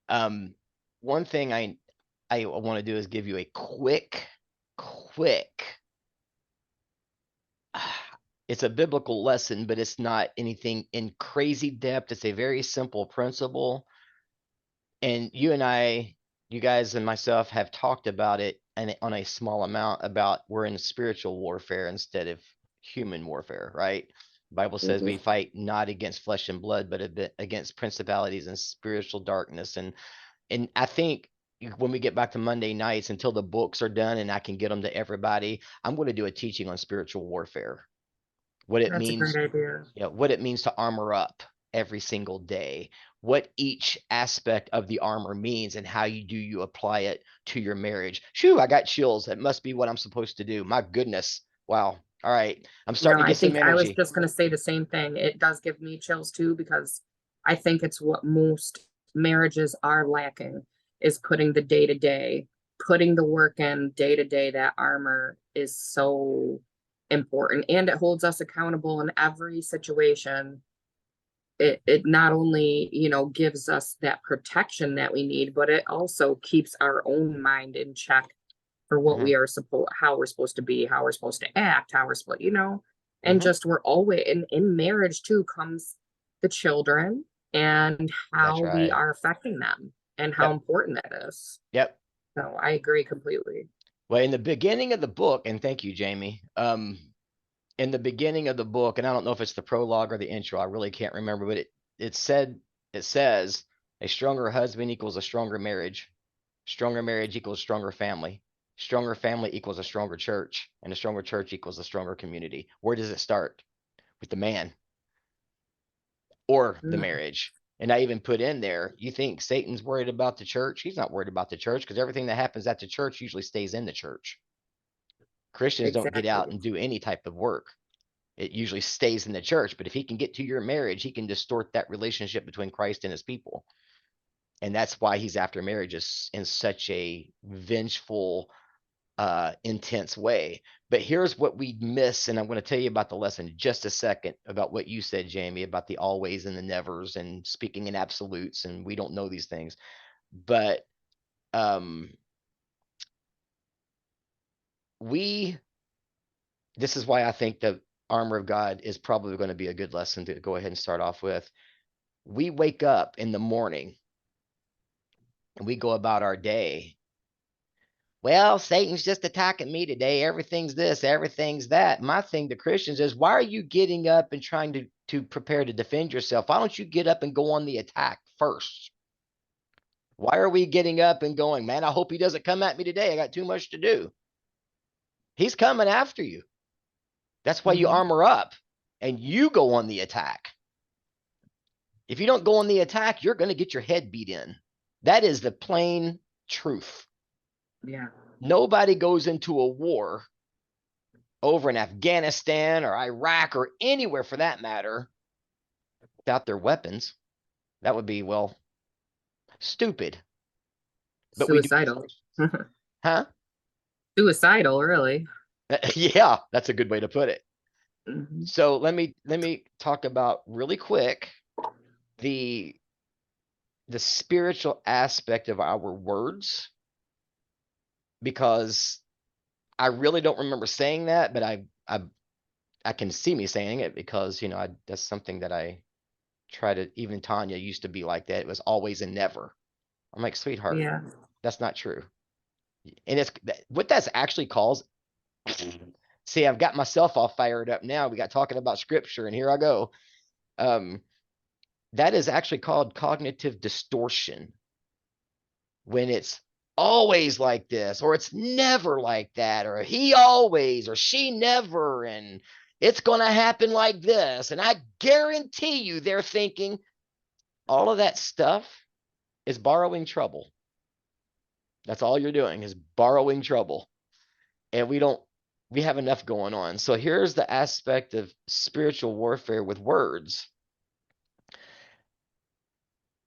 Um, one thing I want to do is give you a quick, it's a biblical lesson, but it's not anything in crazy depth. It's a very simple principle. And you guys and myself have talked about it and on a small amount about we're in spiritual warfare instead of human warfare, right? The Bible says we Mhm. fight not against flesh and blood, but against principalities and spiritual darkness. And I think when we get back to Monday nights, until the books are done and I can get them to everybody, I'm going to do a teaching on spiritual warfare, what it That's a great means, idea. what it means to armor up every single day, what each aspect of the armor means, and how you apply it to your marriage. Shoo, I got chills. That must be what I'm supposed to do. My goodness. Wow. All right. I'm No, starting to I get some think I was energy. just gonna say the same thing. It does give me chills too, because I think it's what most marriages are lacking, is putting the day to day, putting the work in day to day. That armor is so important, and it holds us accountable in every situation. It not only, gives us that protection that we need, but it also keeps our own mind in check for what Hmm. we are supposed how we're supposed to be, how we're supposed to act, how we're supposed, and Hmm. just we're always in marriage too comes the children and That's how we right. are affecting them and how Yep. important that is. Yep. So I agree completely. Well, in the beginning of the book, and thank you, Jamie. In the beginning of the book, and I don't know if it's the prologue or the intro, I really can't remember, but it says a stronger husband equals a stronger marriage. Stronger marriage equals stronger family. Stronger family equals a stronger church, and a stronger church equals a stronger community. Where does it start? With the man or the Mm, marriage. And I even put in there, you think Satan's worried about the church? He's not worried about the church, because everything that happens at the church usually stays in the church. Christians don't get out exactly. and do any type of work. It usually stays in the church. But if he can get to your marriage, he can distort that relationship between Christ and his people. And that's why he's after marriages in such a vengeful, intense way. But here's what we miss, and I'm going to tell you about the lesson in just a second, about what you said, Jamie, about the always and the nevers and speaking in absolutes, and we don't know these things. But um, we this is why I think the armor of God is probably going to be a good lesson to go ahead and start off with. We wake up in the morning and we go about our day. Well, Satan's just attacking me today. Everything's this, everything's that. My thing to Christians is, why are you getting up and trying to prepare to defend yourself? Why don't you get up and go on the attack first? Why are we getting up and going, man, I hope he doesn't come at me today. I got too much to do. He's coming after you. That's why you Hmm. armor up and you go on the attack. If you don't go on the attack, you're going to get your head beat in. That is the plain truth. Yeah. Nobody goes into a war over in Afghanistan or Iraq or anywhere for that matter without their weapons. That would be, well, stupid. But we do, Suicidal. huh? Suicidal, really. Yeah, that's a good way to put it. Hmm. So let me talk about really quick the the spiritual aspect of our words, because I really don't remember saying that, but I can see me saying it, because that's something that I try to. Even Tanya used to be like that. It was always and never. I'm like, sweetheart, Yeah. that's not true. And it's what that's actually called. See, I've got myself all fired up now. We got talking about scripture, and here I go. Um, that is actually called cognitive distortion, when it's always like this, or it's never like that, or he always, or she never, and it's going to happen like this. And I guarantee you they're thinking all of that stuff is borrowing trouble. That's all you're doing, is borrowing trouble. And we have enough going on. So here's the aspect of spiritual warfare with words.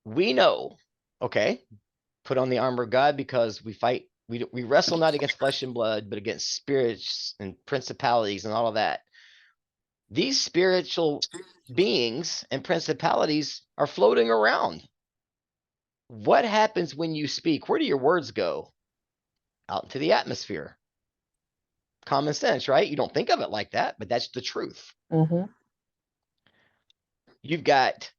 We know, okay, put on the armor of God, because we fight. We wrestle not against flesh and blood, but against spirits and principalities and all of that. These spiritual beings and principalities are floating around. What happens when you speak? Where do your words go? Out into the atmosphere. Common sense, right? You don't think of it like that, but that's the truth. Mm-hmm. You've got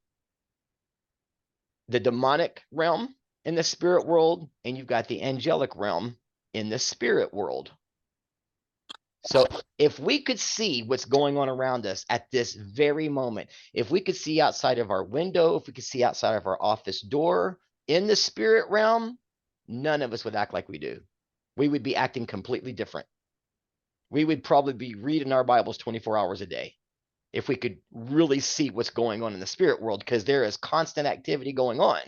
the demonic realm in the spirit world, and you've got the angelic realm in the spirit world. So if we could see what's going on around us at this very moment, if we could see outside of our window, if we could see outside of our office door in the spirit realm, none of us would act like we do. We would be acting completely different. We would probably be reading our Bibles 24 hours a day if we could really see what's going on in the spirit world, because there is constant activity going on.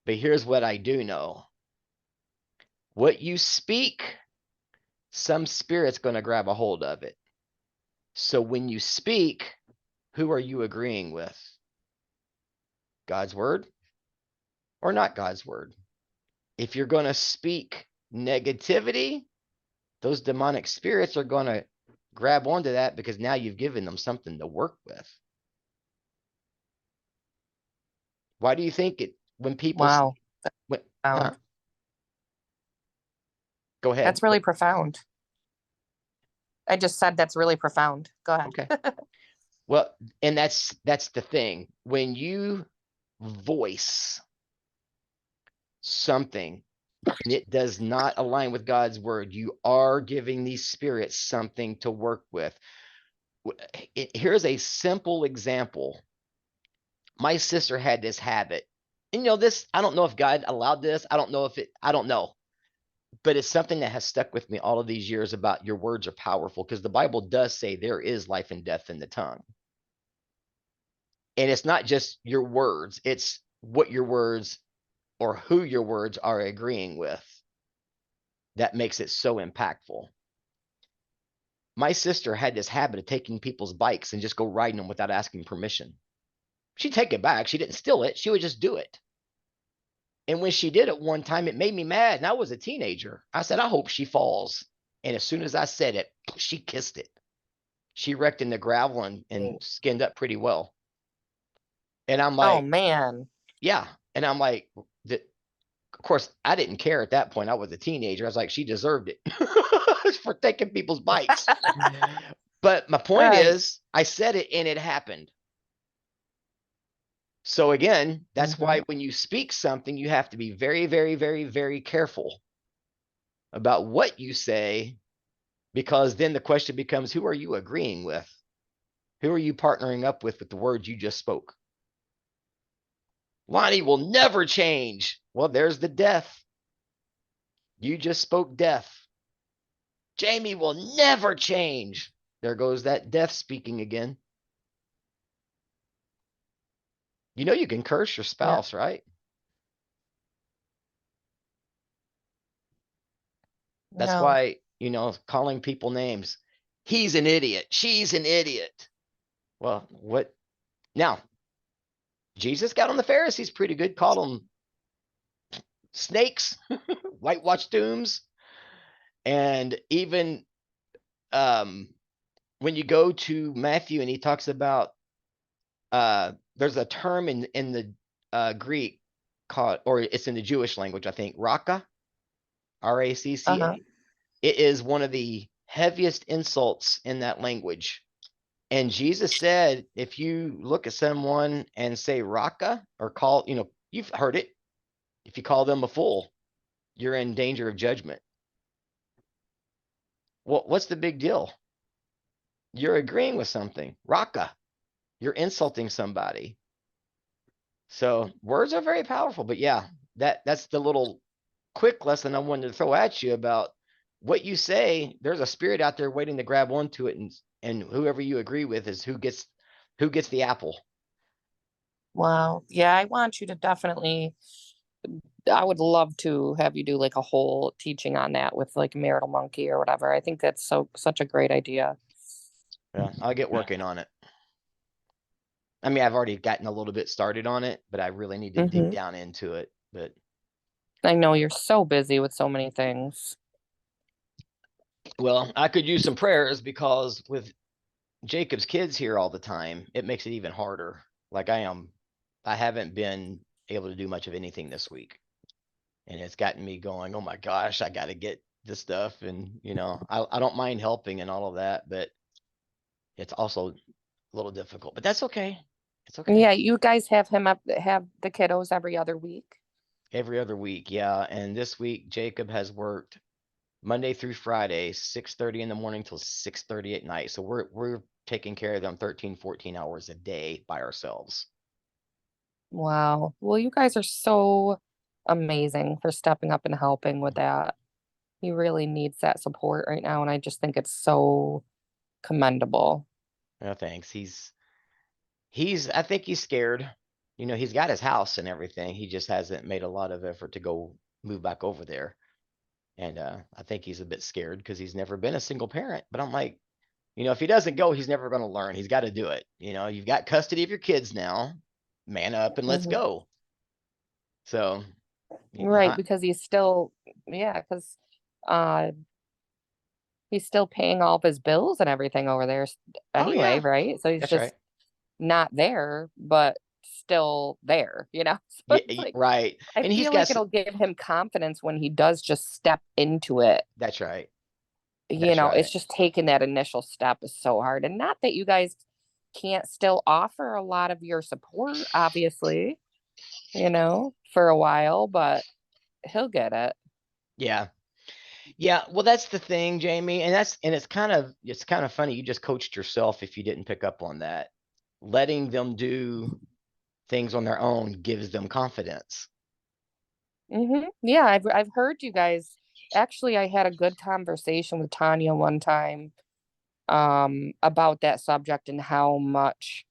But here's what I do know. What you speak, some spirit's going to grab a hold of it. So when you speak, who are you agreeing with? God's word or not God's word? If you're going to speak negativity, those demonic spirits are going to grab onto that, because now you've given them something to work with. Why do you think it, when people Wow. when, Wow. Go ahead. That's really profound. I just said that's really profound. Go ahead. Okay. Well, and that's the thing. When you voice something and it does not align with God's word, you are giving these spirits something to work with. Here's a simple example. My sister had this habit. And this, I don't know if God allowed this. I don't know. But it's something that has stuck with me all of these years about your words are powerful, because the Bible does say there is life and death in the tongue. And it's not just your words, it's what your words or who your words are agreeing with that makes it so impactful. My sister had this habit of taking people's bikes and just go riding them without asking permission. She'd take it back. She didn't steal it. She would just do it. And when she did it one time, it made me mad. And I was a teenager. I said, I hope she falls. And as soon as I said it, she kissed it. She wrecked in the gravel and skinned up pretty well. And I'm like, oh man. yeah. And I'm like, of course, I didn't care at that point. I was a teenager. I was like, she deserved it for taking people's bikes. But my point is, I said it and it happened. So again, that's why when you speak something, you have to be very, very, very, very careful about what you say, because then the question becomes, who are you agreeing with? Who are you partnering up with the words you just spoke? Lonnie will never change. Well, there's the death. You just spoke death. Jamie will never change. There goes that death speaking again. You can curse your spouse, right? That's why, calling people names. He's an idiot. She's an idiot. Well, what? Now, Jesus got on the Pharisees pretty good, called them snakes, whitewashed tombs. And even when you go to Matthew and he talks about, there's a term in the Greek called, or it's in the Jewish language, I think, raka, R-A-C-C-A. It is one of the heaviest insults in that language. And Jesus said, if you look at someone and say raka, or call, you've heard it. If you call them a fool, you're in danger of judgment. Well, what's the big deal? You're agreeing with something. Raka. You're insulting somebody. So words are very powerful. But yeah, that's the little quick lesson I wanted to throw at you about what you say. There's a spirit out there waiting to grab onto it, and whoever you agree with is who gets the apple. Wow. Yeah, I want you to definitely, I would love to have you do like a whole teaching on that with like Marital Monkey or whatever. I think that's such a great idea. Yeah, I'll get working on it. I mean, I've already gotten a little bit started on it, but I really need to dig down into it. But I know you're so busy with so many things. Well, I could use some prayers, because with Jacob's kids here all the time, it makes it even harder. Like I haven't been able to do much of anything this week. And it's gotten me going, oh my gosh, I got to get this stuff. And, I don't mind helping and all of that, but it's also a little difficult, but that's okay. It's okay. Yeah, you guys have have the kiddos every other week. Every other week. Yeah. And this week, Jacob has worked Monday through Friday, 6:30 in the morning till 6:30 at night. So we're taking care of them 13, 14 hours a day by ourselves. Wow. Well, you guys are so amazing for stepping up and helping with that. He really needs that support right now, and I just think it's so commendable. No, thanks. I think he's scared. He's got his house and everything. He just hasn't made a lot of effort to go move back over there. And I think he's a bit scared because he's never been a single parent. But I'm like, if he doesn't go, he's never going to learn. He's got to do it. You've got custody of your kids now. Man up and let's Mhm. go. So, Right, because he's still, yeah, because uh he's still paying all of his bills and everything over there oh anyway, yeah, right? So he's that's just right. not there, but still there, you know? So Yeah, it's like, right. I And he's feel got, like it'll give him confidence when he does just step into it. that's right. You That's know, right. it's just taking that initial step is so hard. And not that you guys can't still offer a lot of your support, obviously, for a while, but he'll get it. Yeah. Yeah. Well, that's the thing, Jamie. And it's kind of funny. You just coached yourself if you didn't pick up on that. Letting them do things on their own gives them confidence. Yeah, I've heard you guys. Actually, I had a good conversation with Tanya one time about that subject and how much,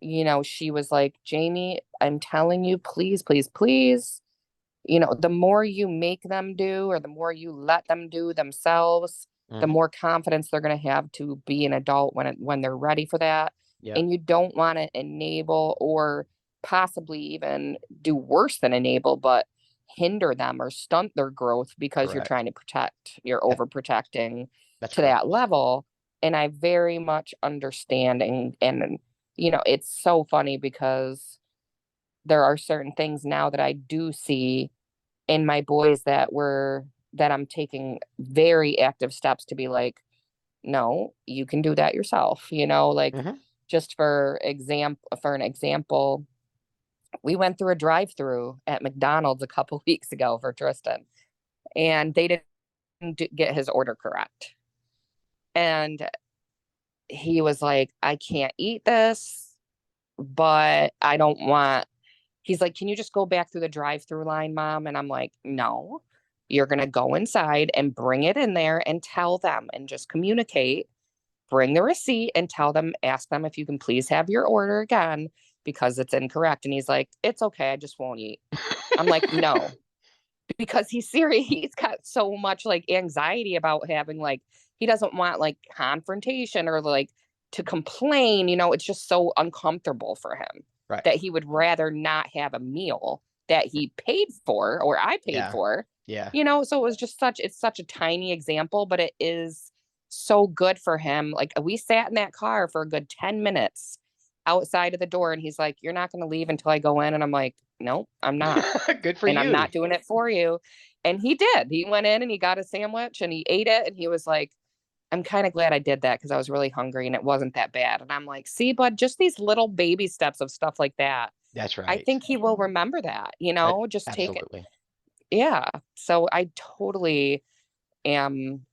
she was like, Jamie, I'm telling you, please, please, please, the more you make them do or the more you let them do themselves, the Mhm. more confidence they're going to have to be an adult when they're ready for that. Yeah. And you don't want to enable or possibly even do worse than enable, but hinder them or stunt their growth because you're trying Correct. to protect, you're That, overprotecting that's to correct. that level. And I very much understand and it's so funny because there are certain things now that I do see in my boys that I'm taking very active steps to be like, no, you can do that yourself, like Mhm. just for an example, we went through a drive-through at McDonald's a couple weeks ago for Tristan, and they didn't get his order correct. And he was like, I can't eat this, but I don't want. He's like, can you just go back through the drive-through line, Mom? And I'm like, no, you're going to go inside and bring it in there and tell them and just communicate. Bring the receipt and tell them, ask them if you can please have your order again because it's incorrect. And he's like, it's okay. I just won't eat. I'm like, no, because he's serious. He's got so much like anxiety about having like, he doesn't want like confrontation or like to complain. It's just so uncomfortable for him Right. that he would rather not have a meal that he paid for or I paid Yeah. for. Yeah. So it was just it's such a tiny example, but it is so good for him. Like we sat in that car for a good 10 minutes outside of the door and he's like, you're not going to leave until I go in. And I'm like, nope, I'm not. Good for And I'm you. not doing it for you. And he did. He went in and he got a sandwich and he ate it. And he was like, I'm kind of glad I did that because I was really hungry and it wasn't that bad. And I'm like, see, bud, just these little baby steps of stuff like that. That's I right. think he will remember that, just take it. Absolutely. Yeah. So I totally am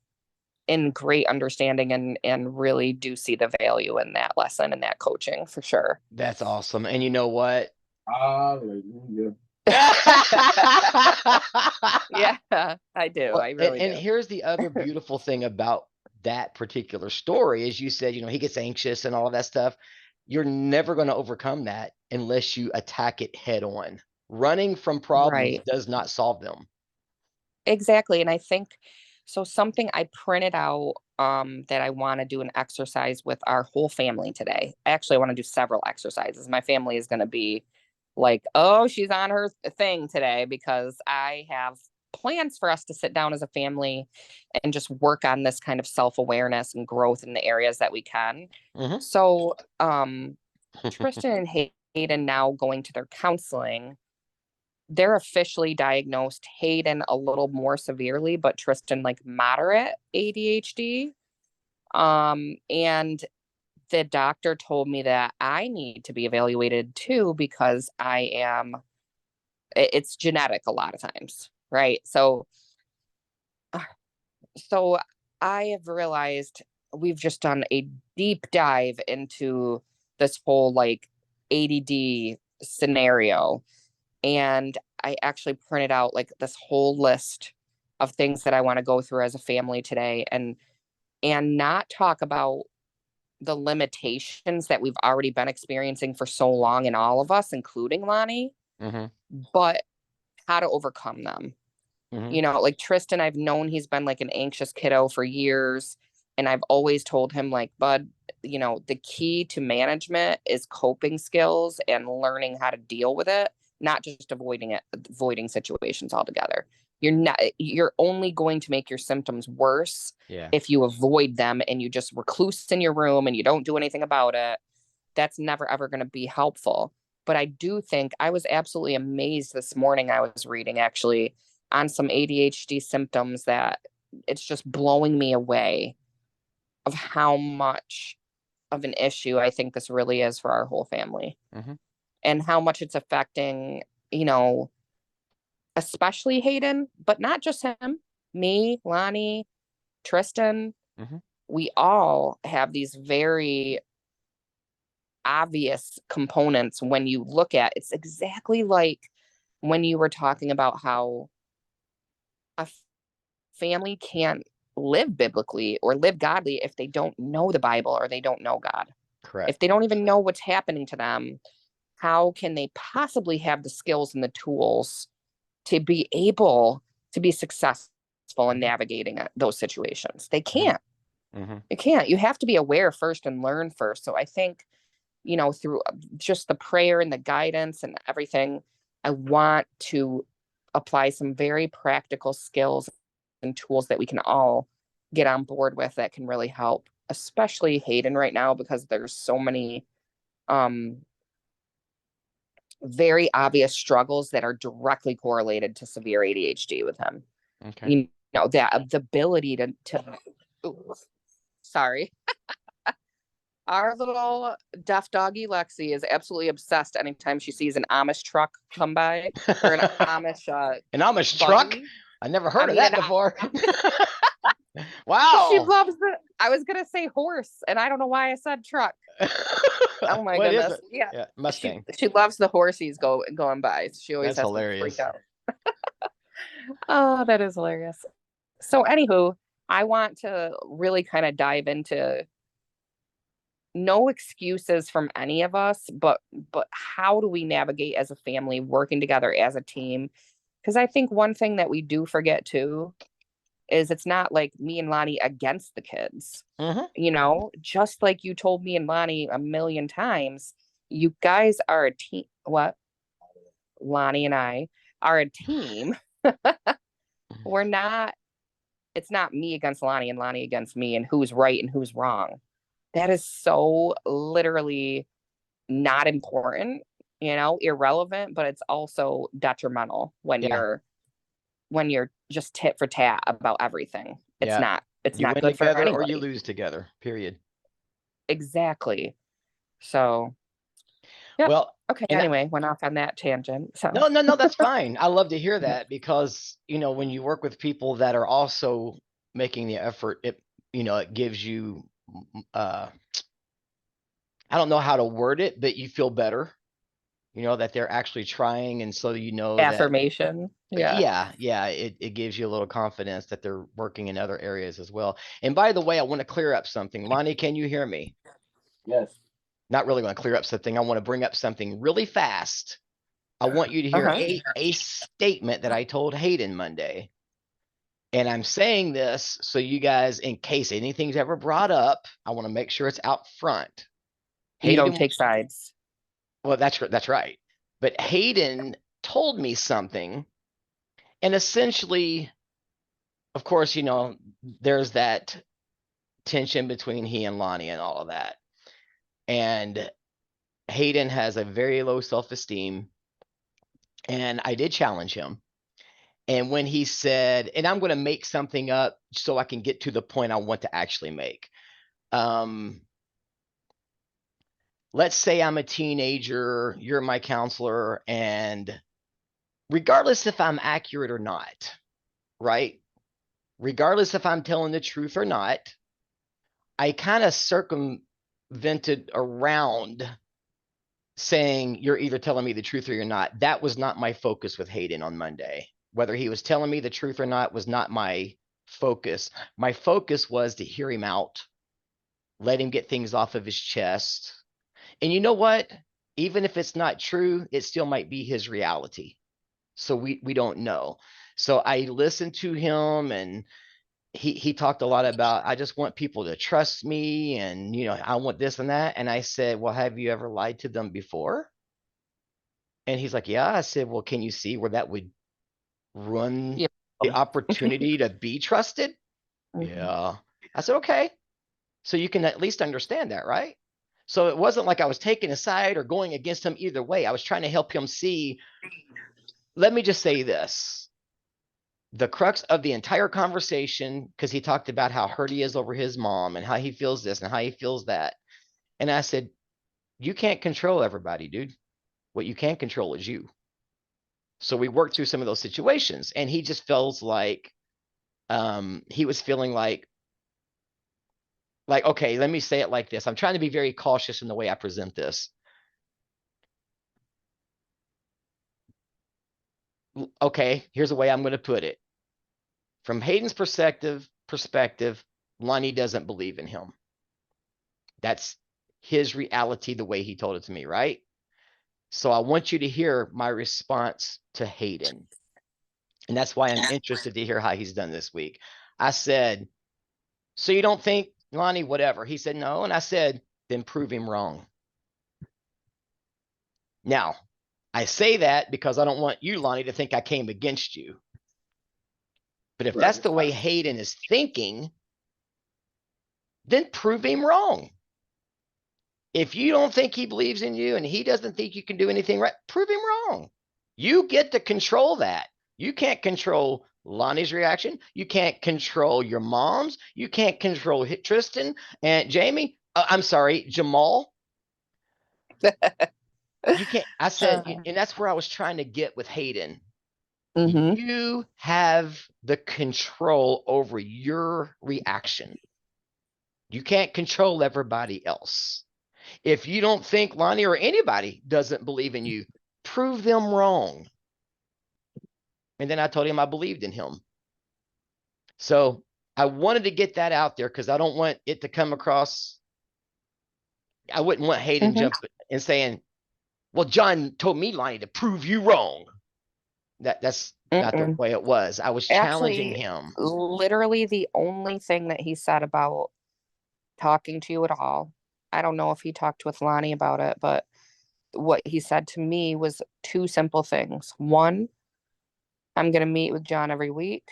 in great understanding and really do see the value in that lesson and that coaching for sure. That's awesome. And you know what? Hallelujah. Yeah, I do. Well, I really and do. here's the other beautiful thing about that particular story, as you said, he gets anxious and all of that stuff. You're never going to overcome that unless you attack it head on. Running from problems Right. does not solve them. Exactly. And I think so something I printed out that I want to do an exercise with our whole family today. Actually, I want to do several exercises. My family is going to be like, oh, she's on her thing today because I have plans for us to sit down as a family and just work on this kind of self-awareness and growth in the areas that we can. Mhm. So Tristan and Hayden now going to their counseling they're officially diagnosed Hayden a little more severely, but Tristan like moderate ADHD. And the doctor told me that I need to be evaluated too because it's genetic a lot of times, right? So I have realized we've just done a deep dive into this whole like ADD scenario. And I actually printed out like this whole list of things that I want to go through as a family today and not talk about the limitations that we've already been experiencing for so long in all of us, including Lonnie, Mhm. but how to overcome them. Mhm. You know, like Tristan, I've known he's been like an anxious kiddo for years. And I've always told him, like, bud, you know, the key to management is coping skills and learning how to deal with it, not just avoiding situations altogether. You're only going to make your symptoms worse Yeah. if you avoid them and you just recluse in your room and you don't do anything about it. That's never ever going to be helpful. But I do think I was absolutely amazed this morning. I was reading actually on some ADHD symptoms that it's just blowing me away of how much of an issue I think this really is for our whole family Mhm. and how much it's affecting, you know, especially Hayden, but not just him, me, Lonnie, Tristan. Mhm. We all have these very obvious components when you look at it's exactly like when you were talking about how a family can't live biblically or live godly if they don't know the Bible or they don't know God. Correct. If they don't even know what's happening to them, how can they possibly have the skills and the tools to be able to be successful in navigating those situations? They can't. Mhm. You can't. You have to be aware first and learn first. So I think, you know, through just the prayer and the guidance and everything, I want to apply some very practical skills and tools that we can all get on board with that can really help, especially Hayden right now, because there's so many um, very obvious struggles that are directly correlated to severe ADHD with him. Okay. You know, that the ability to ooh, sorry. Our little deaf doggy Lexi is absolutely obsessed anytime she sees an Amish truck come by or an Amish An Amish truck? buggy. I never heard I of mean, that an before. She Wow. loves I was gonna say horse, and I don't know why I said truck. Oh my What is goodness. it? Yeah. Yeah, Mustang. She loves the horsies going by. She always That's has to hilarious. freak out. Oh, that is hilarious. So anywho, I want to really kind of dive into no excuses from any of us, but how do we navigate as a family working together as a team? Because I think one thing that we do forget too is it's not like me and Lonnie against the kids. Mhm. You know, just like you told me and Lonnie a million times, you guys are a team. What? Lonnie and I are a team. We're not, it's not me against Lonnie and Lonnie against me and who's right and who's wrong. That is so literally not important, you know, irrelevant, but it's also detrimental Yeah. when you're just tit for tat about everything. It's Yeah. not it's You not win good for together or you anybody. lose together. Period. Exactly. So, yep. Well, Okay, and anyway, went off on that tangent. So, no, that's fine. I love to hear that because, you know, when you work with people that are also making the effort, it gives you, uh, I don't know how to word it, but you feel better, that they're actually trying. And so, that, affirmation. Yeah. yeah, it gives you a little confidence that they're working in other areas as well. And by the way, I want to clear up something. Lonnie, can you hear me? Yes. Not really going to clear up something. I want to bring up something really fast. I want you to hear Uh-huh. a statement that I told Hayden Monday. And I'm saying this so you guys, in case anything's ever brought up, I want to make sure it's out front. You don't Hayden, take sides. well, that's right. But Hayden told me something, and essentially, of course, there's that tension between he and Lonnie and all of that. And Hayden has a very low self-esteem. And I did challenge him. And when he said, and I'm going to make something up so I can get to the point I want to actually make. Let's say I'm a teenager, you're my counselor, and regardless if I'm accurate or not, right? Regardless if I'm telling the truth or not, I kind of circumvented around saying you're either telling me the truth or you're not. That was not my focus with Hayden on Monday. Whether he was telling me the truth or not was not my focus. My focus was to hear him out, let him get things off of his chest. And you know what? Even if it's not true, it still might be his reality. So we don't know. So I listened to him, and he talked a lot about, I just want people to trust me, and I want this and that. And I said, well, have you ever lied to them before? And he's like, yeah. I said, well, can you see where that would run Yep. the opportunity to be trusted? Mhm. Yeah. I said, okay. So you can at least understand that, right? So it wasn't like I was taking a side or going against him either way. I was trying to help him see. Let me just say this. The crux of the entire conversation, because he talked about how hurt he is over his mom and how he feels this and how he feels that. And I said, you can't control everybody, dude. What you can control is you. So we worked through some of those situations, and he just feels like he was feeling like, okay, let me say it like this. I'm trying to be very cautious in the way I present this. Okay, here's the way I'm going to put it. From Hayden's perspective, Lonnie doesn't believe in him. That's his reality, the way he told it to me, right? So I want you to hear my response to Hayden. And that's why I'm interested to hear how he's done this week. I said, so you don't think, Lonnie, whatever? He said, no. And I said, then prove him wrong. Now, I say that because I don't want you, Lonnie, to think I came against you. But if that's the way Hayden is thinking, then prove him wrong. If you don't think he believes in you and he doesn't think you can do anything right, prove him wrong. You get to control that. You can't control Lonnie's reaction. You can't control your mom's. You can't control Tristan and Jamie. I'm sorry, Jamal. You can't. I said, and that's where I was trying to get with Hayden. Mhm. You have the control over your reaction. You can't control everybody else. If you don't think Lonnie or anybody doesn't believe in you, prove them wrong. And then I told him I believed in him. So I wanted to get that out there because I don't want it to come across. I wouldn't want Hayden Mhm. jumping and saying, well, John told me, Lonnie, to prove you wrong. That's not the Mm-mm. way it was. I was challenging Actually, him. literally the only thing that he said about talking to you at all, I don't know if he talked with Lonnie about it, but what he said to me was two simple things. One, I'm going to meet with John every week,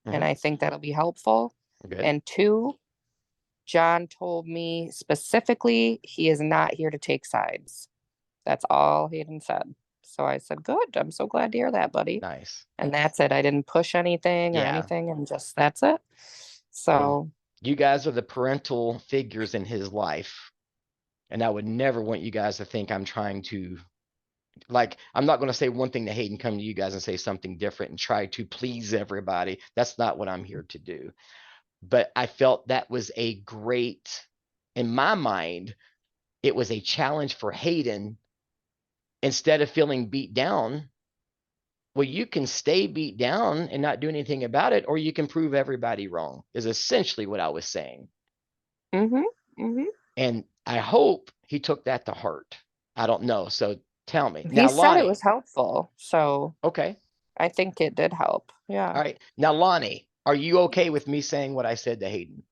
and Mhm. I think that'll be helpful. Good. And two, John told me specifically he is not here to take sides. That's all Hayden said. So I said, good. I'm so glad to hear that, buddy. Nice. And that's it. I didn't push anything or Yeah. anything, and just that's it. So You guys are the parental figures in his life. And I would never want you guys to think I'm trying to, like, I'm not going to say one thing to Hayden, come to you guys and say something different and try to please everybody. That's not what I'm here to do. But I felt that was a great, in my mind, it was a challenge for Hayden. Instead of feeling beat down, well, you can stay beat down and not do anything about it, or you can prove everybody wrong, is essentially what I was saying. And I hope he took that to heart. I don't know. So tell me. he Now, said Lonnie. it was helpful. So Okay. I think it did help. Yeah. All right. Now, Lonnie, are you okay with me saying what I said to Hayden?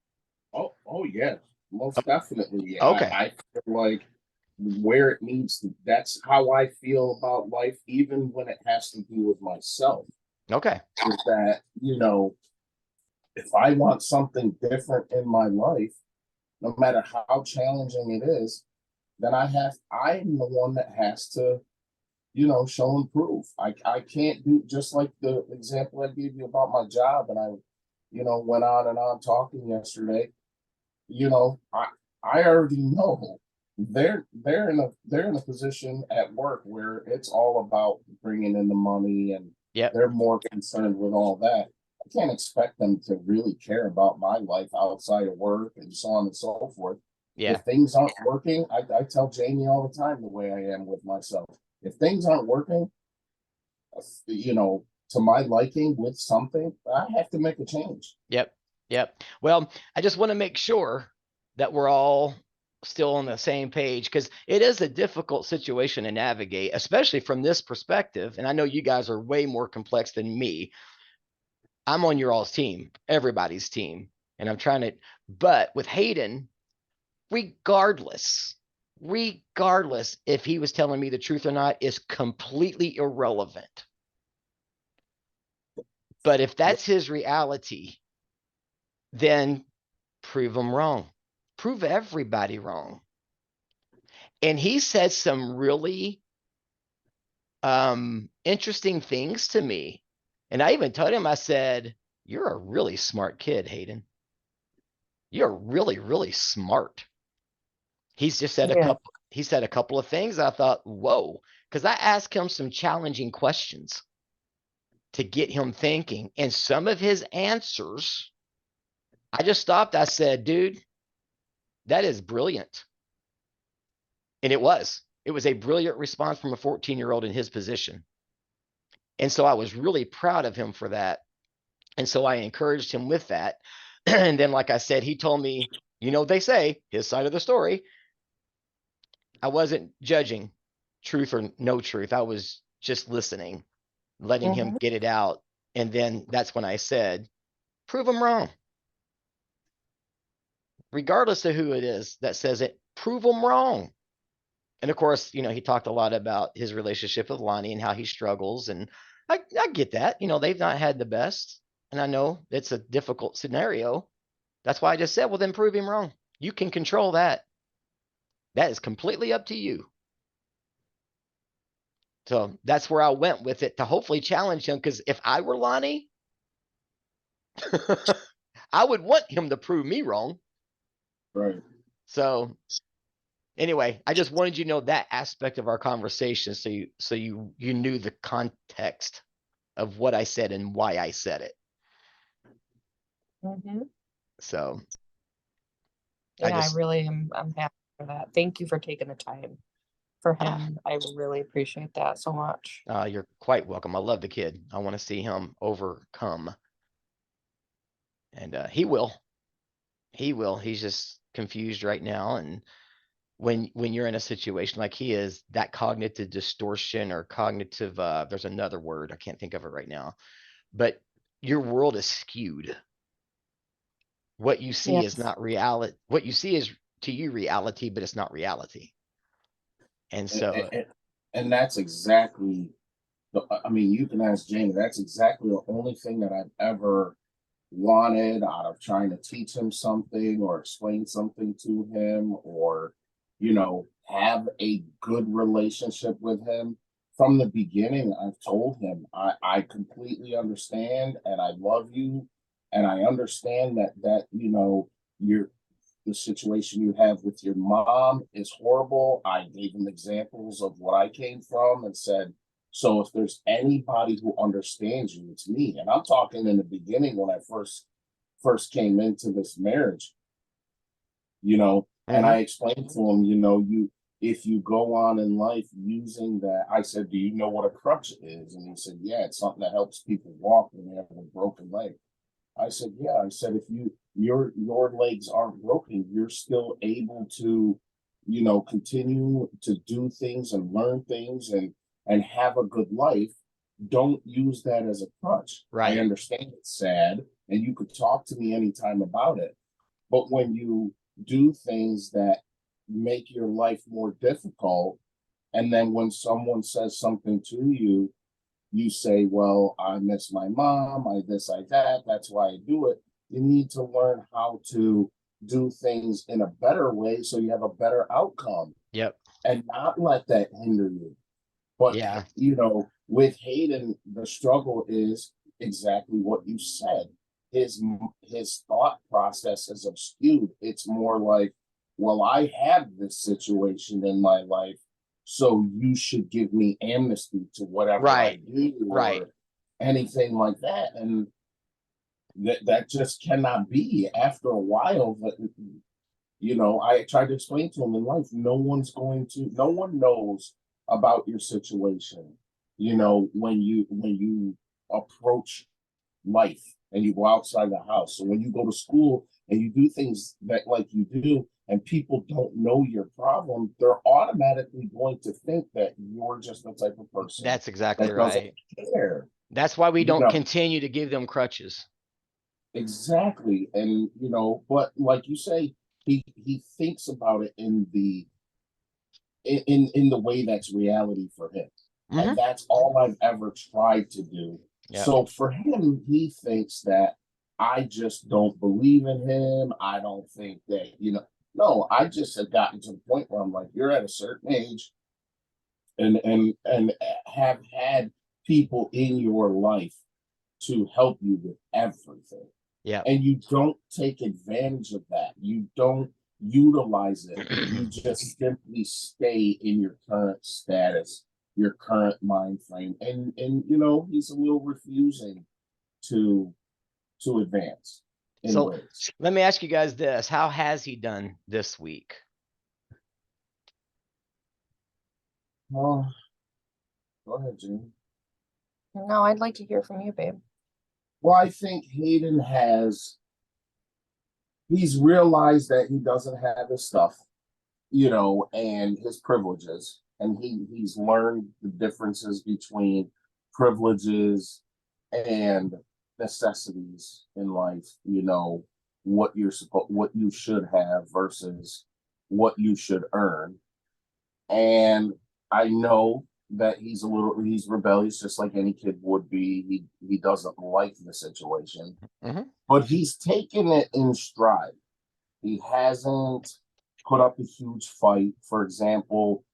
Oh yes, most definitely. Okay. I feel like where it needs to, that's how I feel about life, even when it has to do with myself. Okay. Is that, if I want something different in my life, no matter how challenging it is, then I'm the one that has to you know, show and prove. I can't do, just like the example I gave you about my job, and I, you know, went on and on talking yesterday. You know, I already know they're in a position at work where it's all about bringing in the money, and Yep. they're more concerned with all that. I can't expect them to really care about my life outside of work and so on and so forth. Yeah. If things aren't working, I tell Jamie all the time the way I am with myself. If things aren't working, you know, to my liking with something, I have to make a change. Yep. Yep. Well, I just want to make sure that we're all still on the same page, because it is a difficult situation to navigate, especially from this perspective. And I know you guys are way more complex than me. I'm on your all's team, everybody's team. And I'm trying to, but with Hayden, regardless if he was telling me the truth or not is completely irrelevant. But if that's his reality, then prove him wrong. Prove everybody wrong. And he said some really interesting things to me. And I even told him, I said, you're a really smart kid, Hayden. You're really, really smart. He's just said Yeah. he said a couple of things. I thought, whoa, because I asked him some challenging questions to get him thinking. And some of his answers, I just stopped. I said, dude, that is brilliant. And it was a brilliant response from a 14-year-old in his position. And so I was really proud of him for that. And so I encouraged him with that. And then, like I said, he told me, you know, they say his side of the story. I wasn't judging truth or no truth. I was just listening, letting him get it out. And then that's when I said, prove him wrong. Regardless of who it is that says it, prove him wrong. And of course, you know, he talked a lot about his relationship with Lonnie and how he struggles. And I get that. You know, they've not had the best. And I know it's a difficult scenario. That's why I just said, well, then prove him wrong. You can control that. That is completely up to you. So that's where I went with it, to hopefully challenge him. Because if I were Lonnie, I would want him to prove me wrong. Right. So anyway, I just wanted you to know that aspect of our conversation, so you knew the context of what I said and why I said it. So Yeah, I really I'm happy for that. Thank you for taking the time for Yeah. him. I really appreciate that so much. You're quite welcome. I love the kid. I want to see him overcome. And he will. He will. He's just confused right now. And when you're in a situation like he is, that cognitive distortion or cognitive, there's another word, I can't think of it right now, but your world is skewed. What you see is Yes. not reality. What you see is to you reality, but it's not reality. And so And that's exactly I mean, you can ask Jamie, that's exactly the only thing that I've ever wanted out of trying to teach him something or explain something to him, or, you know, have a good relationship with him. From the beginning, I've told him, I completely understand and I love you. And I understand that, you know, the situation you have with your mom is horrible. I gave him examples of what I came from and said, so if there's anybody who understands you, it's me. And I'm talking in the beginning when I first came into this marriage, you know, and I explained to him, you know, if you go on in life using that, I said, do you know what a crutch is? And he said, yeah, it's something that helps people walk when they have a broken leg. I said, yeah. I said, if your legs aren't broken, you're still able to, you know, continue to do things and learn things and have a good life. Don't use that as a crutch. Right. I understand it's sad, and you could talk to me anytime about it. But when you do things that make your life more difficult, and then when someone says something to you, you say, well, I miss my mom, I this, I that, that's why I do it. You need to learn how to do things in a better way so you have a better outcome. Yep. And not let that hinder you. But, Yeah. you know, with Hayden, the struggle is exactly what you said. His thought process is obscured. It's more like, well, I have this situation in my life, so you should give me amnesty to whatever I Right, do right. or anything like that. And that just cannot be. After a while, that, you know, I tried to explain to him in life, no one knows about your situation. You know, when you approach life and you go outside the house. So when you go to school and you do things that like you do, and people don't know your problem, they're automatically going to think that you're just the type of person That's exactly that doesn't right. care. That's why we You don't know, continue to give them crutches. exactly. And you know, but like you say, he thinks about it in the way that's reality for him. Mhm. And that's all I've ever tried to do. Yep. So for him, he thinks that I just don't believe in him. I don't think that, you know, no, I just have gotten to the point where I'm like, you're at a certain age and have had people in your life to help you with everything. Yep. And you don't take advantage of that. You don't utilize it. You just simply stay in your current status, your current mind frame. And you know, he's a little refusing to advance in So ways. let me ask you guys this. How has he done this week? Well, go ahead, Gene. No, I'd like to hear from you, babe. Well, I think Hayden he's realized that he doesn't have his stuff, you know, and his privileges. And he's learned the differences between privileges and necessities in life, you know, what you should have versus what you should earn. And I know that he's rebellious just like any kid would be. He doesn't like the situation, Mhm. but he's taken it in stride. He hasn't put up a huge fight. For example,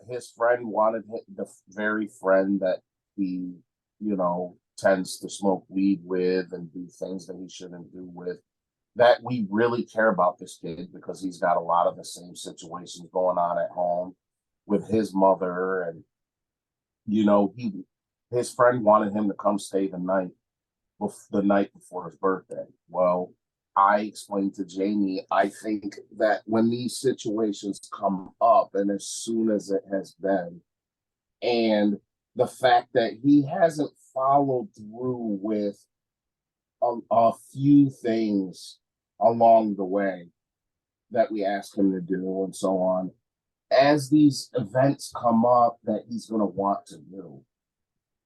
his friend wanted the very friend that he, you know, tends to smoke weed with and do things that he shouldn't do with. That we really care about this kid because he's got a lot of the same situations going on at home with his mother, and you know, his friend wanted him to come stay the night before his birthday. Well, I explained to Jamie, I think that when these situations come up, and as soon as it has been, and the fact that he hasn't followed through with a few things along the way that we ask him to do, and so on, as these events come up that he's going to want to do,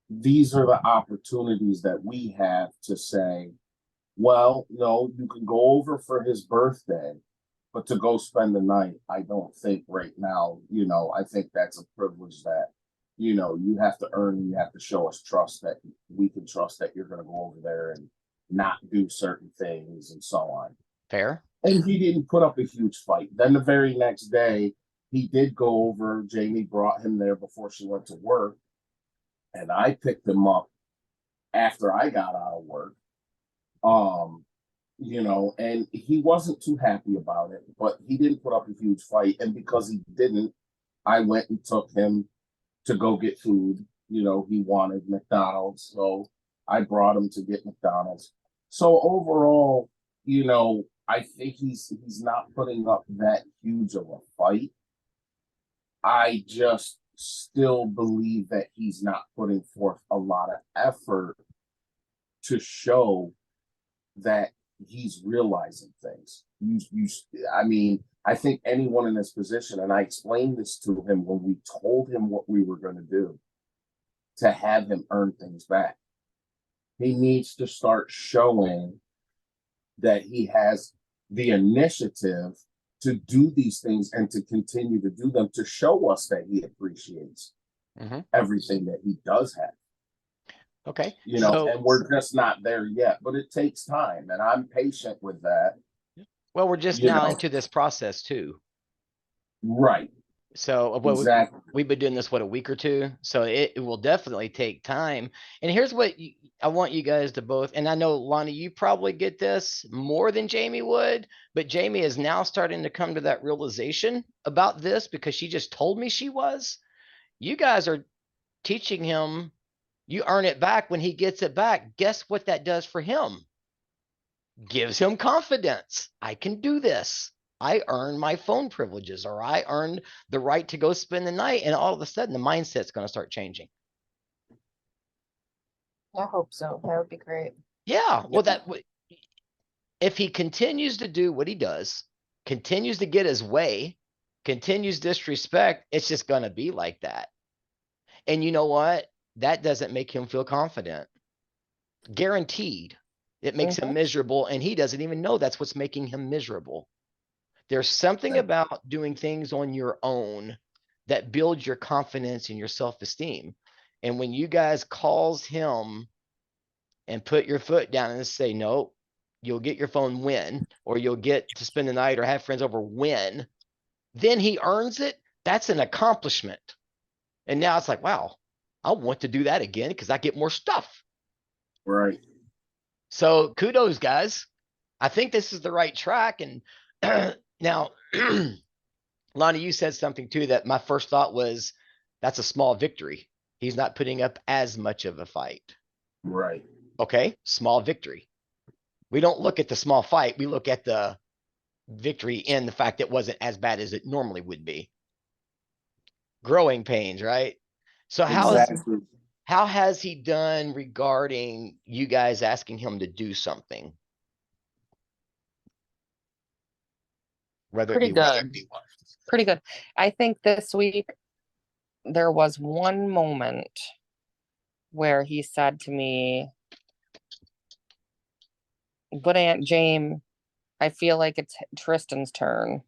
these are the opportunities that we have to say, well, no, you can go over for his birthday, but to go spend the night, I don't think right now, you know, I think that's a privilege that, you know, you have to earn and you have to show us trust that we can trust that you're going to go over there and not do certain things and so on. Fair. And he didn't put up a huge fight. Then the very next day, he did go over. Jamie brought him there before she went to work. And I picked him up after I got out of work. You know, and he wasn't too happy about it, but he didn't put up a huge fight. And because he didn't, I went and took him to go get food. You know, he wanted McDonald's, so I brought him to get McDonald's. So overall, you know, I think he's not putting up that huge of a fight. I just still believe that he's not putting forth a lot of effort to show that he's realizing things. I mean, I think anyone in this position, and I explained this to him when we told him what we were going to do, to have him earn things back. He needs to start showing that he has the initiative to do these things and to continue to do them, to show us that he appreciates everything that he does have. Okay. You know, and we're just not there yet, but it takes time, and I'm patient with that. Well, we're just now into this process too. Right. So what Exactly. we've been doing this, what, a week or two? So it will definitely take time. And here's what I want you guys to both, and I know Lonnie, you probably get this more than Jamie would, but Jamie is now starting to come to that realization about this because she just told me she was. You guys are teaching him, you earn it back when he gets it back. Guess what that does for him? Gives him confidence. I can do this. I earn my phone privileges, or I earned the right to go spend the night. And all of a sudden, the mindset's going to start changing. I hope so. That would be great. Yeah. Well, if he continues to do what he does, continues to get his way, continues disrespect, it's just going to be like that. And you know what? That doesn't make him feel confident. Guaranteed. It makes him miserable, and he doesn't even know that's what's making him miserable. There's something about doing things on your own that builds your confidence and your self-esteem. And when you guys calls him and put your foot down and say, no, you'll get your phone when, or you'll get to spend the night or have friends over when, then he earns it. That's an accomplishment. And now it's like, wow, I want to do that again because I get more stuff. Right. So kudos, guys. I think this is the right track. And now, Lonnie, you said something too that my first thought was that's a small victory. He's not putting up as much of a fight. Right. Okay, small victory. We don't look at the small fight. We look at the victory in the fact it wasn't as bad as it normally would be. Growing pains, right? So Exactly. how has he done regarding you guys asking him to do something? Whether it Pretty be good. Pretty good. I think this week there was one moment where he said to me, but Aunt Jane, I feel like it's Tristan's turn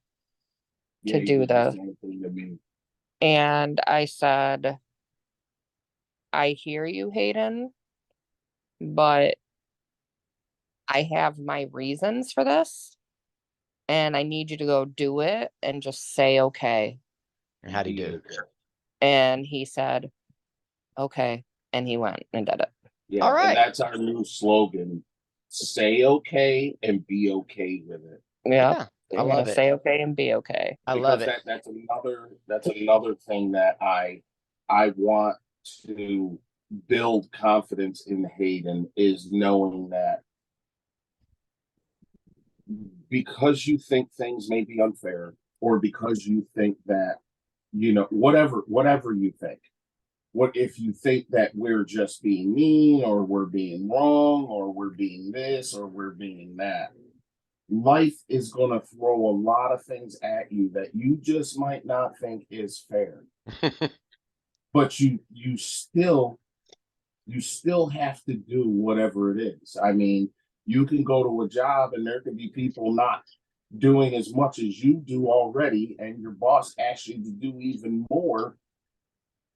Yeah, to he do did the this. same thing to me. And I said, I hear you, Hayden, but I have my reasons for this. And I need you to go do it and just say okay. And how'd he do? And he said, okay. And he went and did it. Yeah, All right. and that's our new slogan. Say okay and be okay with it. Yeah. I love it. Say okay and be okay. I love it. That's another thing that I want to build confidence in Hayden is knowing that because you think things may be unfair, or because you think that, you know, whatever you think, what if you think that we're just being mean, or we're being wrong, or we're being this, or we're being that, life is going to throw a lot of things at you that you just might not think is fair. But you still have to do whatever it is. I mean, you can go to a job and there can be people not doing as much as you do already, and your boss asks you to do even more.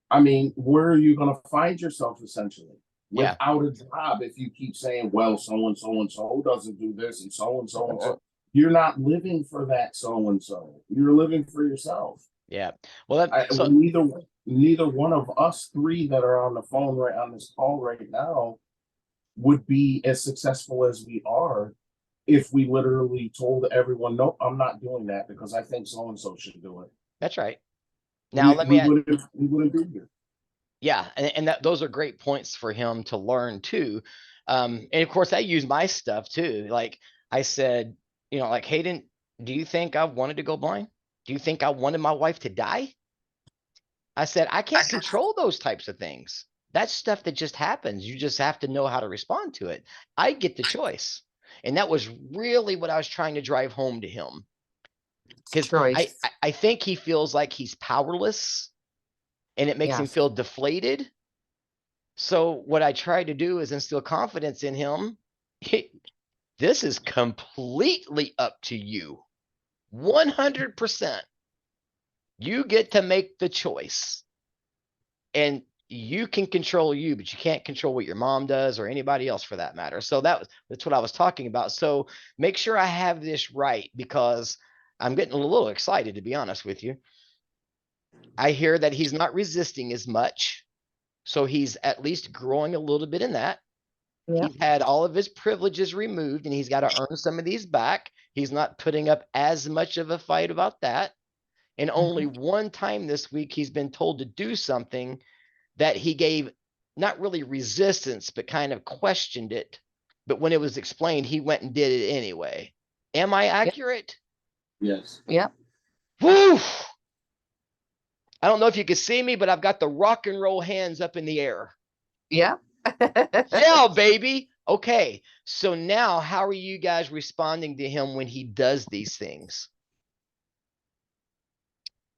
I mean, where are you going to find yourself essentially without a job if you keep saying, well, so and so doesn't do this, and so and so? You're not living for that so and so. You're living for yourself. Yeah. Well, neither one of us three that are on the phone right on this call right now would be as successful as we are if we literally told everyone, nope, I'm not doing that because I think so and so should do it. That's right. Now we wouldn't be here. Yeah, and those are great points for him to learn too. And of course, I use my stuff too. Like I said, you know, like, Hayden, do you think I wanted to go blind? Do you think I wanted my wife to die? I said, I can't control those types of things. That's stuff that just happens. You just have to know how to respond to it. I get the choice. And that was really what I was trying to drive home to him. Because I think he feels like he's powerless, and it makes him feel deflated. So what I try to do is instill confidence in him. This is completely up to you. 100%. You get to make the choice. And you can control you, but you can't control what your mom does or anybody else for that matter. So that's what I was talking about. So make sure I have this right, because I'm getting a little excited, to be honest with you. I hear that he's not resisting as much. So he's at least growing a little bit in that. Yeah. He's had all of his privileges removed and he's got to earn some of these back. He's not putting up as much of a fight about that. And only one time this week he's been told to do something that he gave not really resistance, but kind of questioned it. But when it was explained, he went and did it anyway. Am I accurate? Yes. Yeah. Woo! I don't know if you can see me, but I've got the rock and roll hands up in the air. Yeah. Yeah, baby. Okay. So now how are you guys responding to him when he does these things?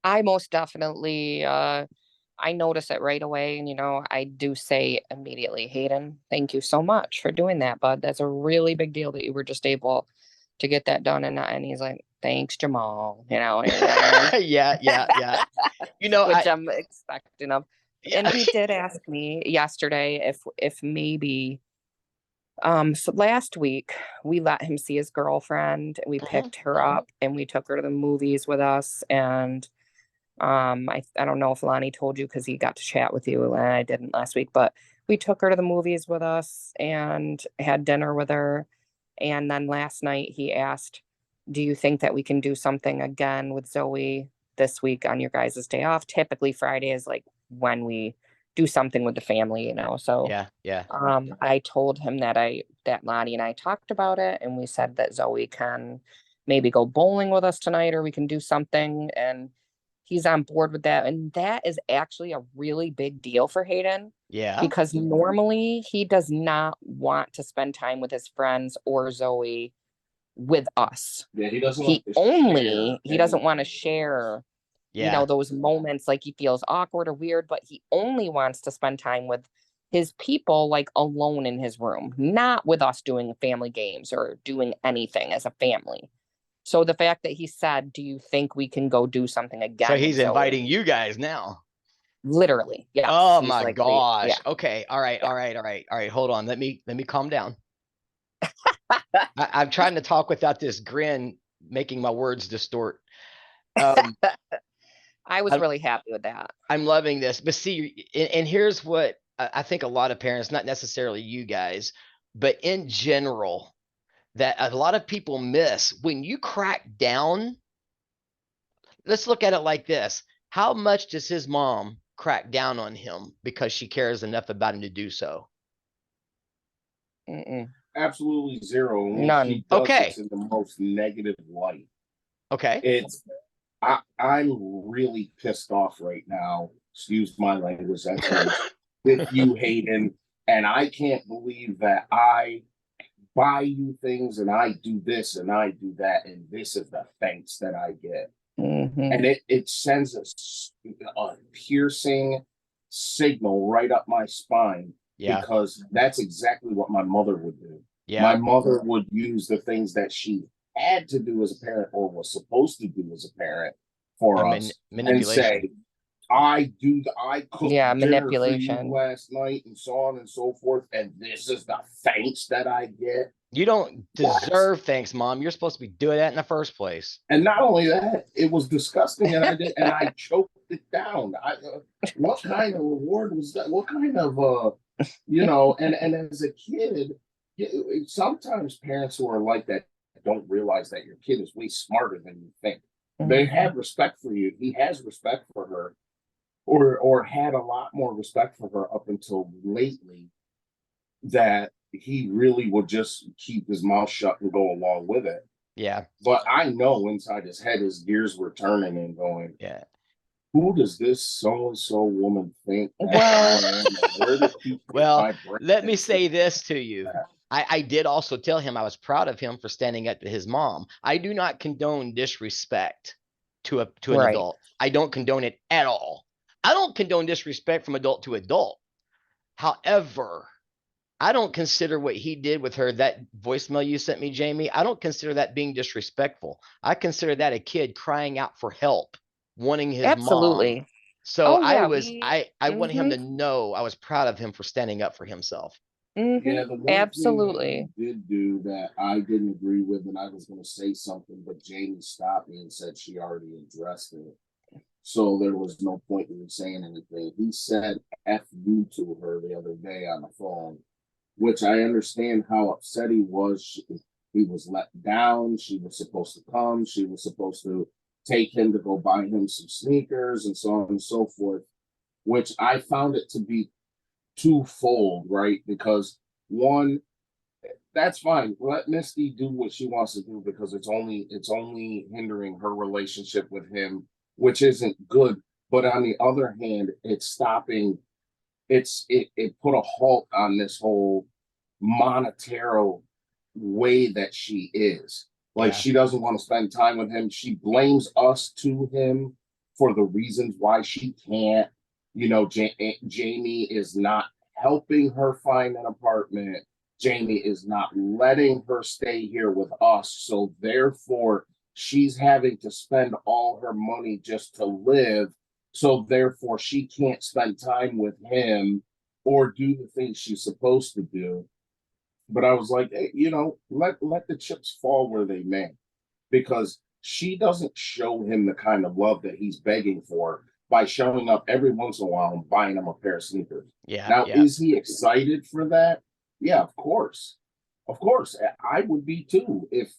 I most definitely, I notice it right away. And, I do say immediately, Hayden, thank you so much for doing that, bud. That's a really big deal that you were just able to get that done. And he's like, thanks, Jamal, Yeah. which I'm expecting of. Yeah. And he did ask me yesterday if maybe, so last week we let him see his girlfriend. We picked her up and we took her to the movies with us. And I don't know if Lonnie told you because he got to chat with you and I didn't last week, but we took her to the movies with us and had dinner with her. And then last night he asked, do you think that we can do something again with Zoe this week on your guys' day off? Typically Friday is like when we do something with the family, so Yeah. I told him that Lonnie and I talked about it and we said that Zoe can maybe go bowling with us tonight or we can do something, and he's on board with that. And that is actually a really big deal for Hayden Yeah. because normally he does not want to spend time with his friends or Zoe with us. Yeah, he doesn't. He doesn't want to share, Yeah. those moments like he feels awkward or weird, but he only wants to spend time with his people like alone in his room, not with us doing family games or doing anything as a family. So the fact that he said, do you think we can go do something again? So with he's Zoe?" inviting you guys now. Literally. Yes. Oh He's my like, gosh. yeah. Okay. All right. Hold on. Let me calm down. I'm trying to talk without this grin making my words distort. I was really happy with that. I'm loving this. But see, and here's what I think a lot of parents, not necessarily you guys, but in general, that a lot of people miss when you crack down. Let's look at it like this. How much does his mom crack down on him because she cares enough about him to do so? Absolutely zero. When None. she does, Okay. it's in the most negative light. Okay. I'm really pissed off right now. Excuse my language, with you, Hayden. And I can't believe that I buy you things and I do this and I do that, and this is the thanks that I get. And it sends a piercing signal right up my spine. Yeah. Because that's exactly what my mother would do. Yeah. My mother would use the things that she had to do as a parent or was supposed to do as a parent for us and say, I cooked manipulation dinner for you last night and so on and so forth, and this is the thanks that I get. You don't deserve thanks, Mom. You're supposed to be doing that in the first place. And not only that, it was disgusting, and I choked it down. What kind of reward was that? What kind of and as a kid, sometimes parents who are like that don't realize that your kid is way smarter than you think. They have respect for you. He has respect for her, or had a lot more respect for her up until lately, that he really would just keep his mouth shut and go along with it. Yeah. But I know inside his head, his gears were turning and going, yeah. Who does this so-and-so woman think? Well, let me say this to you. I did also tell him I was proud of him for standing up to his mom. I do not condone disrespect to an adult. I don't condone it at all. I don't condone disrespect from adult to adult. However, I don't consider what he did with her, that voicemail you sent me, Jamie, I don't consider that being disrespectful. I consider that a kid crying out for help, wanting his mom. So I wanted him to know I was proud of him for standing up for himself. Yeah, the one absolutely thing he did do that I didn't agree with, and I was going to say something, but Jamie stopped me and said she already addressed it. So there was no point in me saying anything. He said F you to her the other day on the phone, which I understand how upset he was. He was let down. She was supposed to come. She was supposed to take him to go buy him some sneakers and so on and so forth, which I found it to be twofold, right? Because one, that's fine. Let Misty do what she wants to do because it's only hindering her relationship with him, which isn't good. But on the other hand, it's stopping. It put a halt on this whole monetary way that she is. Like Yeah. she doesn't want to spend time with him. She blames us to him for the reasons why she can't. You know, Jamie is not helping her find an apartment. Jamie is not letting her stay here with us. So therefore, she's having to spend all her money just to live. So therefore, she can't spend time with him or do the things she's supposed to do. But I was like, hey, you know, let the chips fall where they may, because she doesn't show him the kind of love that he's begging for by showing up every once in a while and buying him a pair of sneakers. Yeah. Now, Yeah. is he excited for that? Yeah, of course. Of course. I would be too if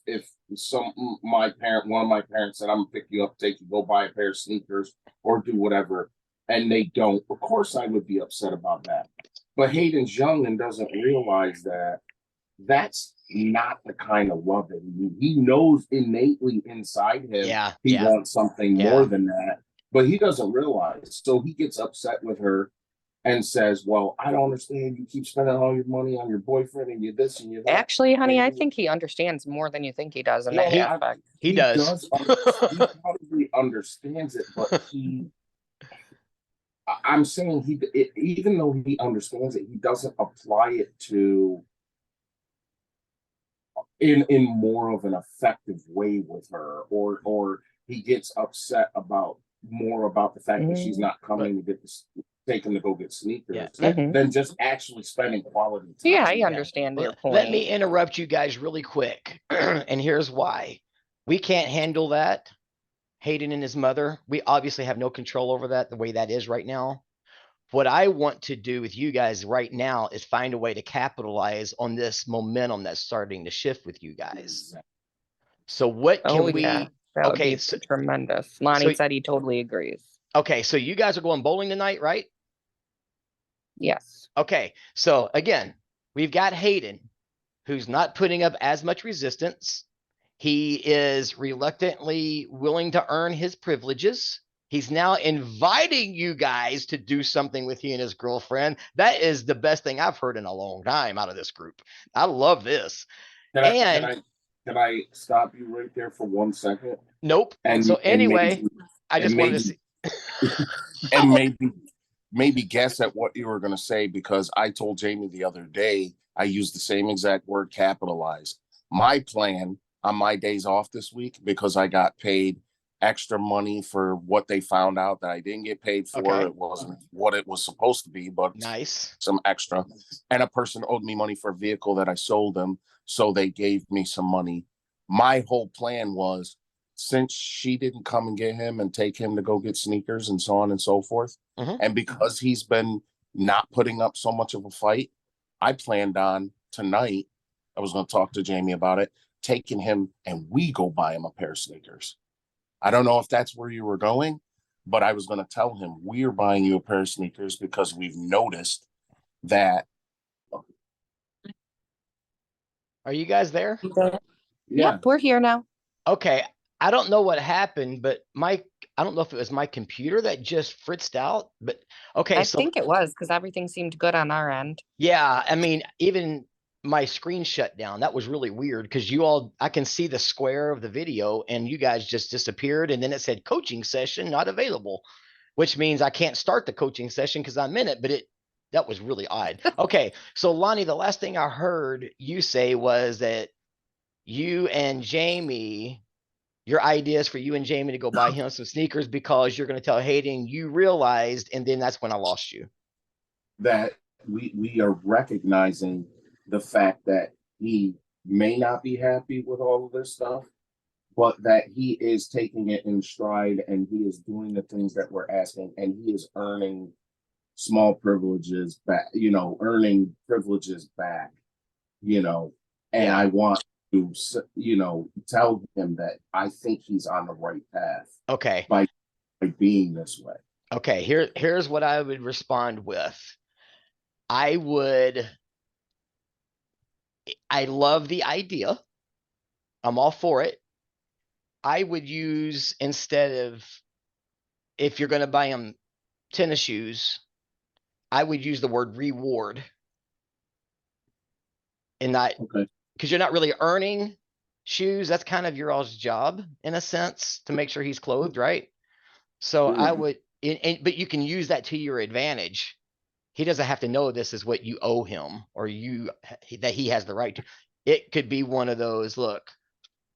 one of my parents said, I'm gonna pick you up, take you, go buy a pair of sneakers or do whatever, and they don't. Of course I would be upset about that. But Hayden's young and doesn't realize that that's not the kind of love that he knows innately inside him. Yeah. He Yeah. wants something Yeah. more than that, but he doesn't realize. So he gets upset with her and says, well, I don't understand. You keep spending all your money on your boyfriend and you this and you that. Actually, honey, I And think he understands more than you think he does in yeah, that aspect. He does. he probably understands it, but I'm saying even though he understands it, he doesn't apply it to in more of an effective way with her, or he gets upset about the fact that she's not coming to get this take him to go get sneakers Yeah. than just actually spending quality time. Yeah, I understand your point. Let me interrupt you guys really quick. And here's why. We can't handle that. Hayden and his mother, we obviously have no control over that the way that is right now. What I want to do with you guys right now is find a way to capitalize on this momentum that's starting to shift with you guys. So what can Oh, we, yeah, that would okay, be so- tremendous. Lonnie so- said he totally agrees. okay, so you guys are going bowling tonight, right? Yes. Okay, so again, we've got Hayden, who's not putting up as much resistance. He is reluctantly willing to earn his privileges. He's now inviting you guys to do something with he and his girlfriend. That is the best thing I've heard in a long time out of this group. I love this. Can I stop you right there for 1 second? Nope. So anyway, I just wanted to see. And maybe guess at what you were going to say, because I told Jamie the other day, I used the same exact word, capitalize. My plan on my days off this week, because I got paid extra money for what they found out that I didn't get paid for. Okay. It wasn't what it was supposed to be, but Nice. some extra. And a person owed me money for a vehicle that I sold them, so they gave me some money. My whole plan was, since she didn't come and get him and take him to go get sneakers and so on and so forth, and because he's been not putting up so much of a fight, I planned on tonight, I was going to talk to Jamie about it, taking him and we go buy him a pair of sneakers. I don't know if that's where you were going, but I was going to tell him, we're buying you a pair of sneakers because we've noticed that. Are you guys there? Yep, we're here now. Okay. I don't know what happened, but I don't know if it was my computer that just fritzed out, but okay. I So think it was because everything seemed good on our end. yeah, I mean, even my screen shut down. That was really weird because I can see the square of the video and you guys just disappeared. And then it said coaching session not available, which means I can't start the coaching session because I'm in it, but that was really odd. Okay. So Lonnie, the last thing I heard you say was that you and Jamie, your idea is for you and Jamie to go buy him some sneakers because you're going to tell Hayden you realized, and then that's when I lost you. That we are recognizing the fact that he may not be happy with all of this stuff, but that he is taking it in stride and he is doing the things that we're asking, and he is earning small privileges back, earning privileges back, and Yeah. I want to, tell him that I think he's on the right path Okay. by being this way. Okay. Here's what I would respond with. I love the idea. I'm all for it. I would use, instead of, if you're going to buy him tennis shoes, I would use the word reward. And not, Okay. because you're not really earning shoes. That's kind of your all's job in a sense, to make sure he's clothed, right? So I Mhm. would, but you can use that to your advantage. He doesn't have to know this is what you owe him, or that he has the right to. It could be one of those, look,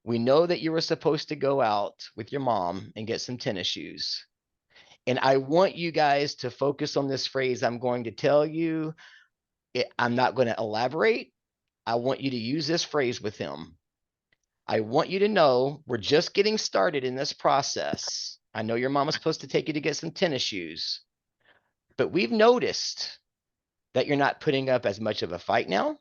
we know that you were supposed to go out with your mom and get some tennis shoes. And I want you guys to focus on this phrase I'm going to tell you. I'm not going to elaborate. I want you to use this phrase with him. I want you to know we're just getting started in this process. I know your mom was supposed to take you to get some tennis shoes, but we've noticed that you're not putting up as much of a fight now.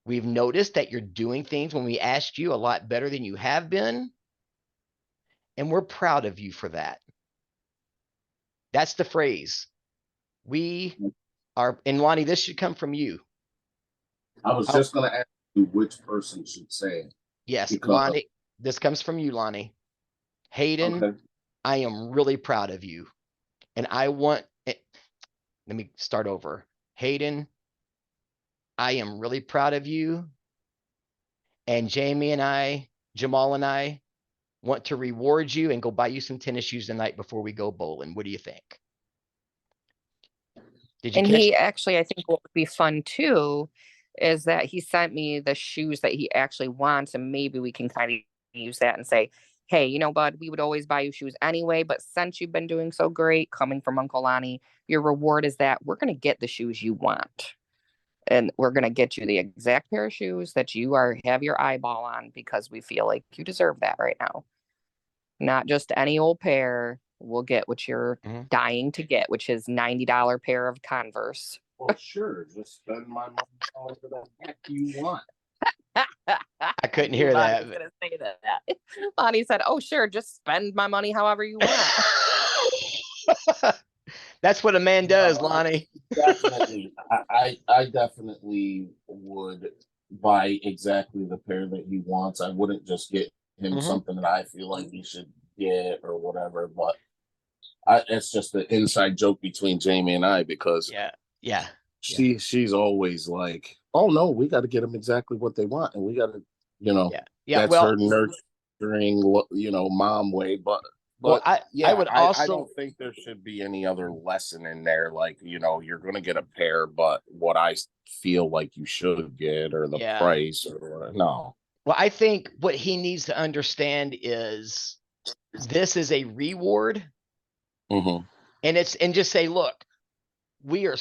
We've noticed that you're doing things when we asked you a lot better than you have been. And we're proud of you for that. That's the phrase. We are, and Lonnie, this should come from you. I was just going to ask you which person should say it. Yes, Because- Lonnie, this comes from you, Lonnie. Hayden, Okay. I am really proud of you. And I want it. Let me start over. Hayden, I am really proud of you. And Jamie and I, Jamal and I, want to reward you and go buy you some tennis shoes tonight before we go bowling. What do you think? Did you And catch? he actually, I think what would be fun too, is that he sent me the shoes that he actually wants, and maybe we can kind of use that and say, hey, bud, we would always buy you shoes anyway, but since you've been doing so great coming from Uncle Lonnie, your reward is that we're going to get the shoes you want. And we're going to get you the exact pair of shoes that you have your eyeball on, because we feel like you deserve that right now. Not just any old pair. We'll get what you're dying to get, which is $90 pair of Converse. Well, sure. Just spend my money however the heck you want. I couldn't hear Lonnie that. was gonna say that. Lonnie said, "Oh, sure, just spend my money however you want." That's what a man does, No, Lonnie. Definitely. I definitely would buy exactly the pair that he wants. I wouldn't just get him something that I feel like he should get or whatever, but it's just an inside joke between Jamie and I, because Yeah. she's always like, oh no, we got to get them exactly what they want, and we got to, Yeah. that's Well, her nurturing, mom way. But I would I also, don't think there should be any other lesson in there. Like, you're going to get a pair, but what I feel like you should get, or the price, or whatever. No. well, I think what he needs to understand is this is a reward. And just say, look, we are,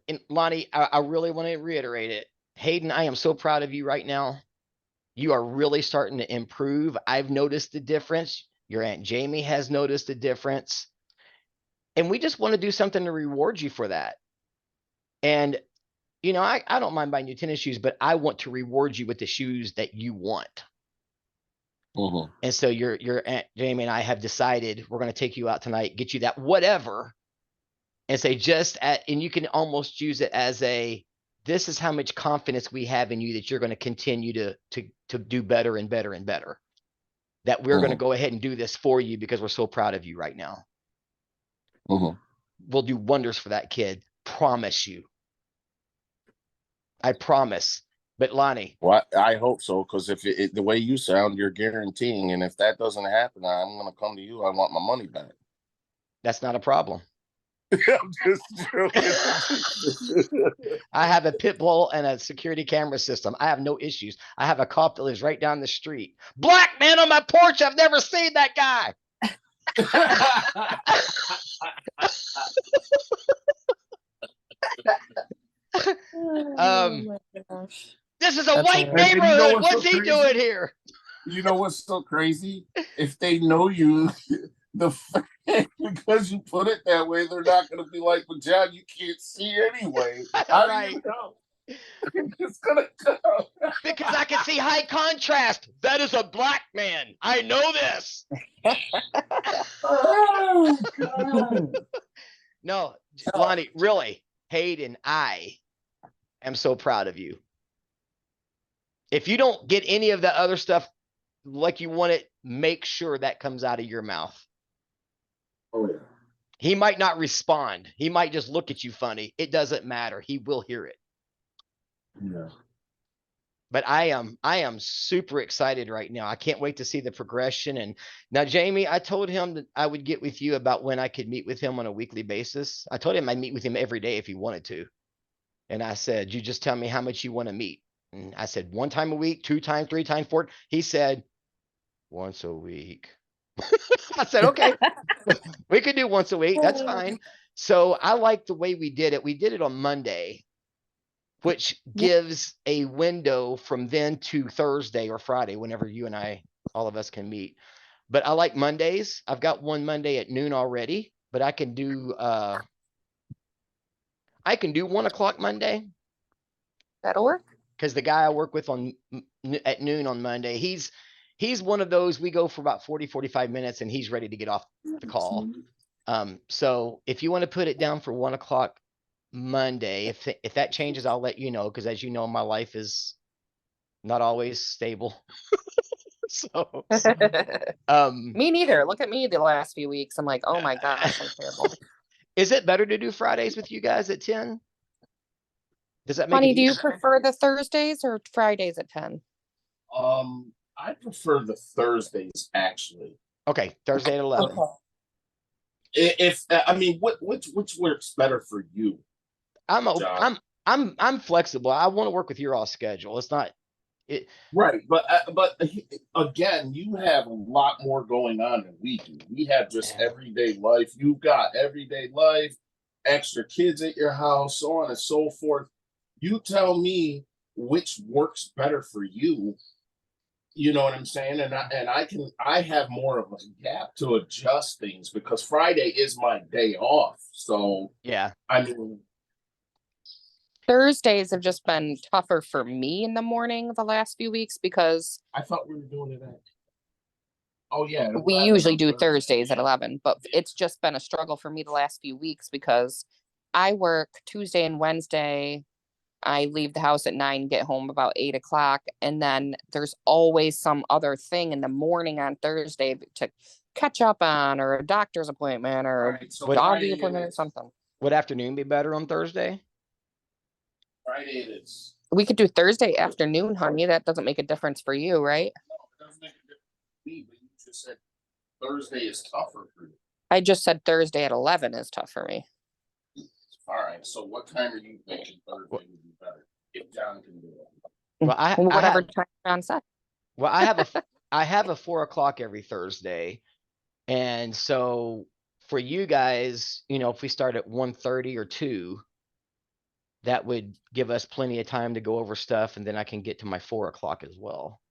and Lonnie, I really want to reiterate it. Hayden, I am so proud of you right now. You are really starting to improve. I've noticed the difference. Your Aunt Jamie has noticed the difference. And we just want to do something to reward you for that. And, I don't mind buying you tennis shoes, but I want to reward you with the shoes that you want. And so your Aunt Jamie and I have decided we're going to take you out tonight, get you that whatever, and say and you can almost use it as this is how much confidence we have in you that you're going to continue to do better and better and better. That we're going to go ahead and do this for you because we're so proud of you right now. We'll do wonders for that kid. Promise you. I promise. But Lonnie. Well, I hope so, because if the way you sound, you're guaranteeing, and if that doesn't happen, I'm going to come to you. I want my money back. That's not a problem. I'm just joking. I have a pit bull and a security camera system. I have no issues. I have a cop that lives right down the street. Black man on my porch. I've never seen that guy. Oh my gosh. This is a That's white hilarious. neighborhood. What's he doing here? You know what's so crazy? If they know you, because you put it that way, they're not gonna be like, "But John, you can't see anyway." How do Right. you know? It's gonna go. Because I can see high contrast. That is a black man. I know this. Oh, God. No, Lonnie, really, Hayden, I am so proud of you. If you don't get any of that other stuff like you want it, make sure that comes out of your mouth. Oh yeah. He might not respond. He might just look at you funny. It doesn't matter. He will hear it. Yeah. But I am super excited right now. I can't wait to see the progression. And now, Jamie, I told him that I would get with you about when I could meet with him on a weekly basis. I told him I'd meet with him every day if he wanted to. And I said, you just tell me how much you want to meet. And I said, 1 time a week, 2 times, 3 times, 4. He said, once a week. I said, okay, we could do once a week. That's fine. So I like the way we did it. We did it on Monday, which gives a window from then to Thursday or Friday, whenever you and I, all of us can meet. But I like Mondays. I've got one Monday at noon already, but I can do 1 o'clock Monday. That'll work. Because the guy I work with at noon on Monday, he's one of those, we go for about 40-45 minutes and he's ready to get off the call. So if you want to put it down for 1 o'clock Monday, if that changes, I'll let you know, because as you know, my life is not always stable. So Me neither. Look at me the last few weeks. I'm like, oh my gosh, I'm terrible. is it better to do Fridays with you guys at 10? Does that make Honey, it do you easier? prefer the Thursdays or Fridays at 10? I prefer the Thursdays actually. Okay, Thursday at 11. If I mean, which works better for you? John? I'm flexible. I want to work with your all schedule. It's not it. Right, but again, you have a lot more going on than we do. We have just everyday life. You've got everyday life, extra kids at your house, so on and so forth. You tell me which works better for you. You know what I'm saying? And I have more of a gap to adjust things because Friday is my day off. So Yeah. I mean, Thursdays have just been tougher for me in the morning the last few weeks because I thought we were doing it at. Oh yeah, at we 11 usually on do Thursday. Thursdays at 11, but it's just been a struggle for me the last few weeks because I work Tuesday and Wednesday. I leave the house at 9, get home about 8 o'clock, and then there's always some other thing in the morning on Thursday to catch up on, or a doctor's appointment, or Alright, so a doggy Friday appointment, or is- something. Would afternoon be better on Thursday? Friday it is. We could do Thursday afternoon, honey. That doesn't make a difference for you, right? No, it doesn't make a difference to me, but you just said Thursday is tougher for you. I just said Thursday at 11 is tough for me. All right, so what time are you thinking Thursday would be better? If John can do it. Well, I Whatever have, time John said. well, I have a 4 o'clock every Thursday. And so for you guys, if we start at 1:30 or 2, that would give us plenty of time to go over stuff, and then I can get to my 4 o'clock as well.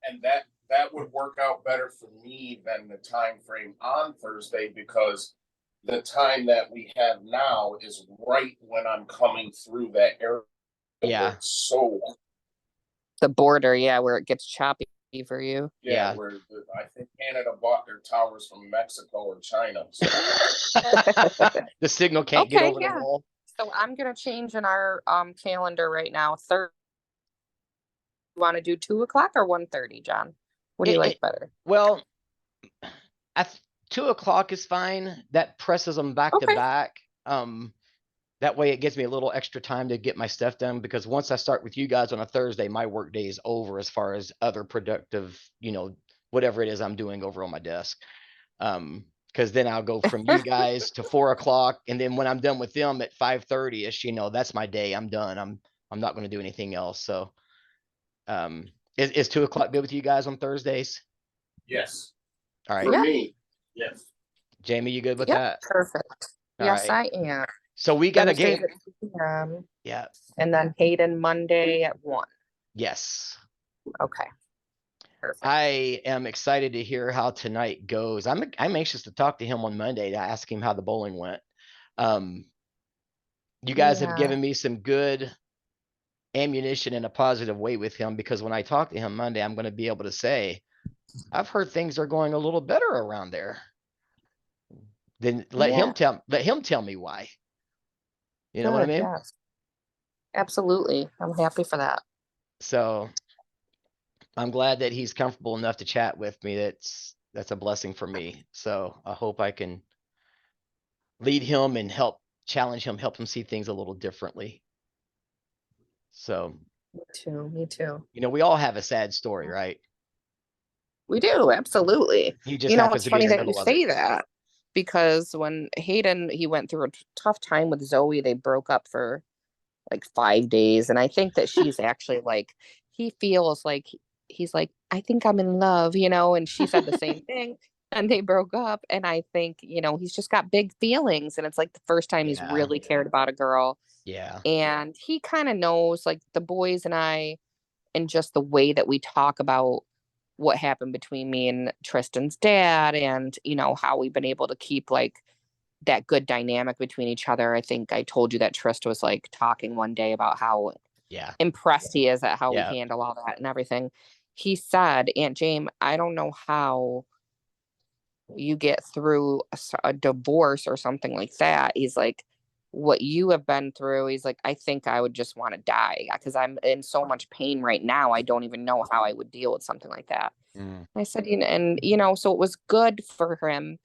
And that would work out better for me than the time frame on Thursday because the time that we have now is right when I'm coming through that area. Yeah. So The border, yeah, where it gets choppy for you. Yeah. where I think Canada bought their towers from Mexico or China. So The signal can't get Okay, over the yeah. wall. So I'm gonna change in our calendar right now. You want to do 2 o'clock or 1:30, John? What do you It- like it- better? Well, 2 o'clock is fine. That presses them back to Okay. back. That way it gives me a little extra time to get my stuff done, because once I start with you guys on a Thursday, my work day is over as far as other productive, whatever it is I'm doing over on my desk. Because then I'll go from you guys to 4 o'clock, and then when I'm done with them at 5:30ish, that's my day. I'm done. I'm not going to do anything else. So, is 2 o'clock good with you guys on Thursdays? yes, All right, for Yeah. me, yes. Jamie, you good with Yep, that? perfect. All Yes, right. I am. So we got a Thursdays game. at 2 p.m. Yeah. And then Hayden Monday at 1. Yes. Okay. Perfect. I am excited to hear how tonight goes. I'm anxious to talk to him on Monday to ask him how the bowling went. You guys have Yeah. given me some good ammunition in a positive way with him, because when I talk to him Monday, I'm going to be able to say, I've heard things are going a little better around there. Then let Yeah. him tell me why. You know what I Good, mean? yes. Absolutely. I'm happy for that. So I'm glad that he's comfortable enough to chat with me. That's a blessing for me. So I hope I can lead him and challenge him, help him see things a little differently. So, Me too. Me too. we all have a sad story, right? We do, absolutely. He just happens It's to be in funny the that you middle of it. say that, because when Hayden, he went through a tough time with Zoe, they broke up for like 5 days. And I think that she's actually like, he feels like he's like, I think I'm in love, and she said the same thing. And they broke up. And I think, he's just got big feelings. And it's like the first time he's Yeah. really cared about a girl. Yeah. And he kind of knows, like, the boys and I, and just the way that we talk about what happened between me and Tristan's dad, and how we've been able to keep like that good dynamic between each other. I think I told you that Trista was like talking one day about how Yeah. impressed he is at how Yeah. we handle all that and everything. He said, Aunt Jane, I don't know how you get through a divorce or something like that. He's like, what you have been through, he's like, I think I would just want to die because I'm in so much pain right now. I don't even know how I would deal with something like that. Mm. I said, so it was good for him.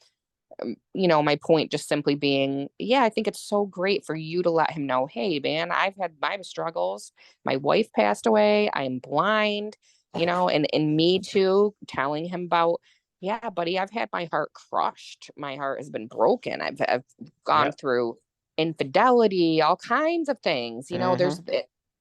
My point just simply being, yeah, I think it's so great for you to let him know, hey, man, I've had my struggles. My wife passed away. I'm blind, and me too, telling him about, yeah, buddy, I've had my heart crushed. My heart has been broken. I've gone Yep. through infidelity, all kinds of things, there's,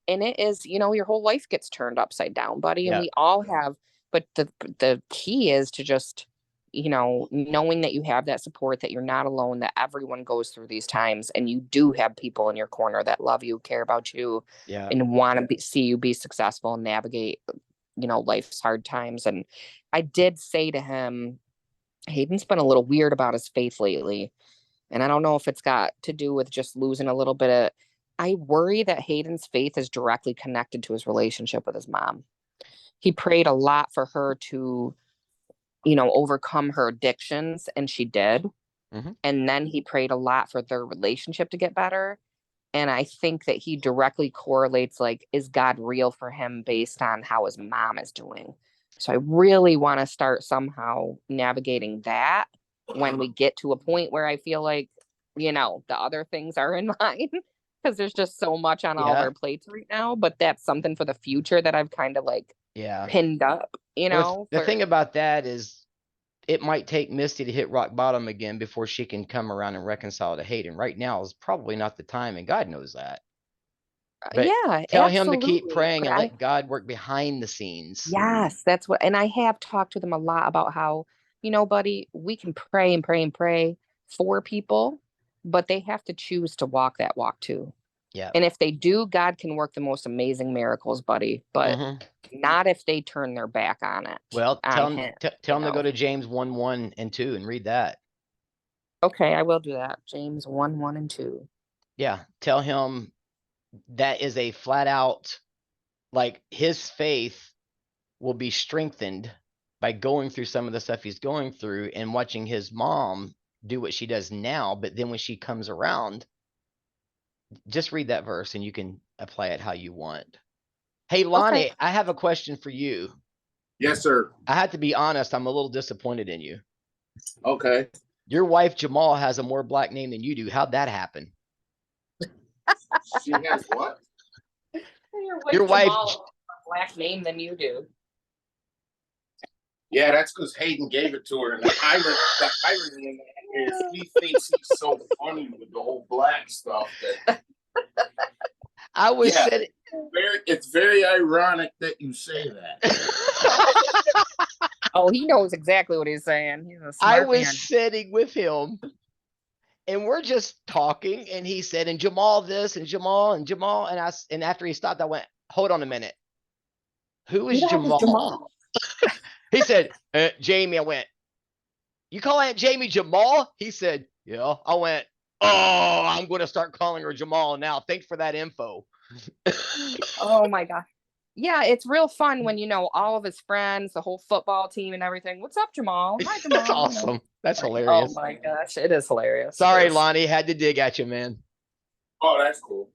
and it is, your whole life gets turned upside down, buddy. And Yep. we all have, but the key is to just, knowing that you have that support, that you're not alone, that everyone goes through these times, and you do have people in your corner that love you, care about you, Yeah. and want to see you be successful and navigate, life's hard times. And I did say to him, Hayden's been a little weird about his faith lately. And I don't know if it's got to do with just losing a little bit of, I worry that Hayden's faith is directly connected to his relationship with his mom. He prayed a lot for her to, overcome her addictions, and she did. Mhm. And then he prayed a lot for their relationship to get better. And I think that he directly correlates, like, is God real for him based on how his mom is doing? So I really want to start somehow navigating that when we get to a point where I feel like, the other things are in line, because there's just so much on all of Yeah. our plates right now. But that's something for the future that I've kind of like Yeah. pinned up, Well, the for- thing about that is it might take Misty to hit rock bottom again before she can come around and reconcile to Hayden. Right now is probably not the time, and God knows that. But yeah, tell him to keep absolutely. praying But and let God work behind the scenes. yes, that's what, and I have talked to them a lot about how, buddy, we can pray and pray and pray for people, but they have to choose to walk that walk too. Yeah. And if they do, God can work the most amazing miracles, buddy, but Mhm. not if they turn their back on it. Well, on tell him him, tell him to know. go to James 1:1 and 2 and read that. Okay, I will do that. James 1:1 and 2. Yeah. Tell him that is a flat out, like, his faith will be strengthened by going through some of the stuff he's going through and watching his mom do what she does now. But then when she comes around, just read that verse and you can apply it how you want. Hey, Lonnie, I have a question for you. Yes, sir. I have to be honest, I'm a little disappointed in you. Okay. Your wife, Jamal, has a more black name than you do. How'd that happen? She has what? Your wife, Jamal, a black name than you do. Yeah, that's because Hayden gave it to her. And the irony in that is he thinks he's so funny with the whole black stuff that I was Yeah. sitting. it's very ironic that you say that. Oh, he knows exactly what he's saying. He's a I smart was man. sitting with him and we're just talking, and he said, and Jamal this and Jamal and Jamal. And after he stopped, I went, hold on a minute. Who is Who the heck is Jamal? He said, Jamie, I went, you call Aunt Jamie Jamal? He said, yeah. I went, oh, I'm going to start calling her Jamal now. Thanks for that info. Oh my gosh. Yeah, it's real fun when you know all of his friends, the whole football team and everything. What's up, Jamal? Hi, Jamal. That's awesome. That's Like, hilarious. Oh my gosh, it is hilarious. Sorry, It is. Lonnie, had to dig at you, man. Oh, that's cool.